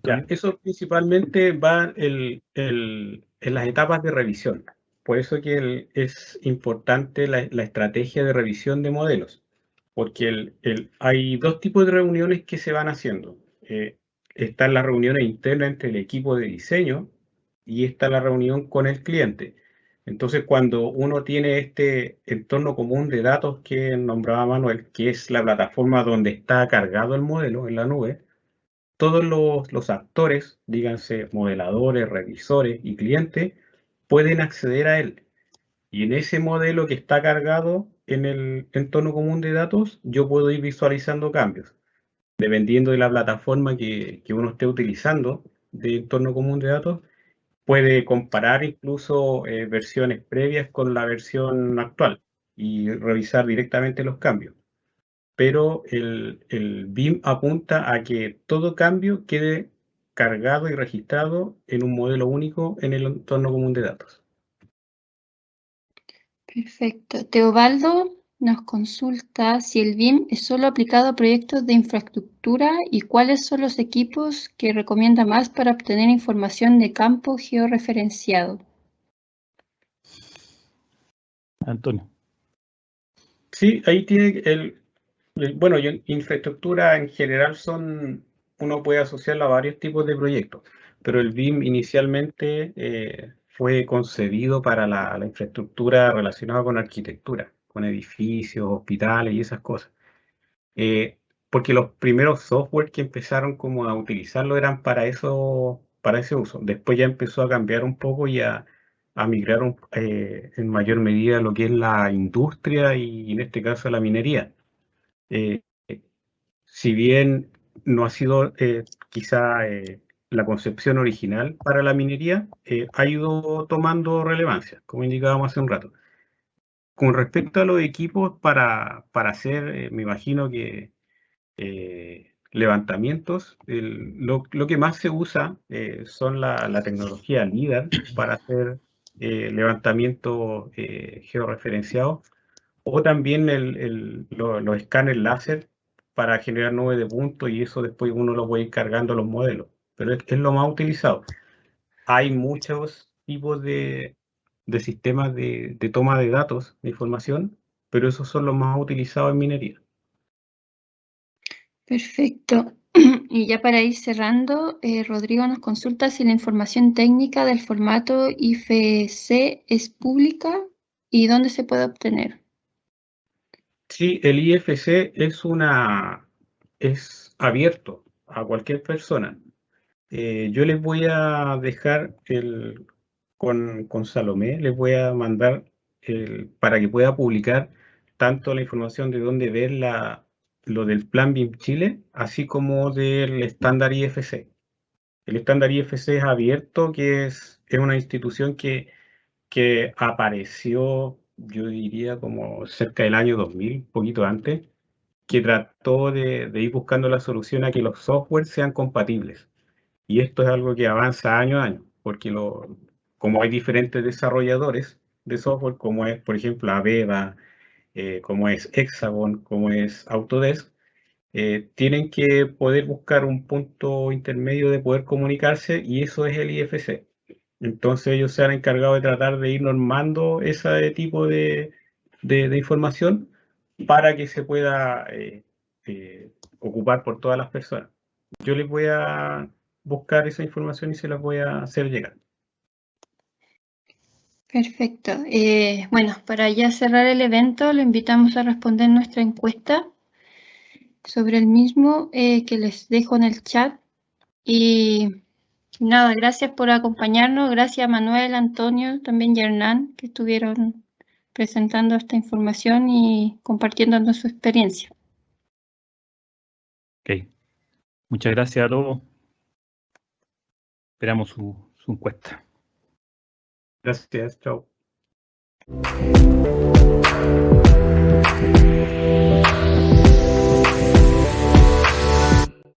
Ya, eso principalmente va en las etapas de revisión. Por eso que es importante la estrategia de revisión de modelos, porque hay dos tipos de reuniones que se van haciendo. Están las reuniones internas entre el equipo de diseño y está la reunión con el cliente. Entonces, cuando uno tiene este entorno común de datos que nombraba Manuel, que es la plataforma donde está cargado el modelo en la nube, todos los actores, díganse modeladores, revisores y clientes, pueden acceder a él. Y en ese modelo que está cargado en el entorno común de datos, yo puedo ir visualizando cambios. Dependiendo de la plataforma que uno esté utilizando de entorno común de datos, puede comparar incluso versiones previas con la versión actual y revisar directamente los cambios. Pero el BIM apunta a que todo cambio quede cargado y registrado en un modelo único en el entorno común de datos. Perfecto. Teobaldo nos consulta si el BIM es solo aplicado a proyectos de infraestructura y cuáles son los equipos que recomienda más para obtener información de campo georreferenciado. Antonio. Sí, ahí tiene bueno, infraestructura en general uno puede asociarla a varios tipos de proyectos, pero el BIM inicialmente fue concebido para la infraestructura relacionada con arquitectura, con edificios, hospitales y esas cosas. Porque los primeros software que empezaron como a utilizarlo eran para ese uso. Después ya empezó a cambiar un poco y a migrar en mayor medida lo que es la industria y en este caso la minería. Si bien no ha sido quizá la concepción original para la minería, ha ido tomando relevancia, como indicábamos hace un rato. Con respecto a los equipos para hacer, me imagino que levantamientos, lo que más se usa son la tecnología LIDAR para hacer levantamientos georreferenciados, o también los escáneres láser para generar nubes de puntos, y eso después uno lo puede ir cargando a los modelos, pero es lo más utilizado. Hay muchos tipos de sistemas de toma de datos, de información, pero esos son los más utilizados en minería. Perfecto. Y ya para ir cerrando, Rodrigo nos consulta si la información técnica del formato IFC es pública y dónde se puede obtener. Sí, el IFC es abierto a cualquier persona. Yo les voy a dejar con Salomé, les voy a mandar para que pueda publicar tanto la información de dónde ver lo del Plan BIM Chile, así como del estándar IFC. El estándar IFC es abierto, que es una institución que apareció, yo diría, como cerca del año 2000, poquito antes, que trató de ir buscando la solución a que los softwares sean compatibles. Y esto es algo que avanza año a año, porque como hay diferentes desarrolladores de software, como es, por ejemplo, Aveva, como es Hexagon, como es Autodesk, tienen que poder buscar un punto intermedio de poder comunicarse, y eso es el IFC. Entonces ellos se han encargado de tratar de ir normando ese tipo de información para que se pueda ocupar por todas las personas. Yo les voy a buscar esa información y se las voy a hacer llegar. Perfecto. Bueno, para ya cerrar el evento, lo invitamos a responder nuestra encuesta sobre el mismo que les dejo en el chat. Y nada, gracias por acompañarnos. Gracias a Manuel, Antonio, también y Hernán, que estuvieron presentando esta información y compartiéndonos su experiencia. Ok. Muchas gracias a todos. Esperamos su encuesta. Gracias, chao.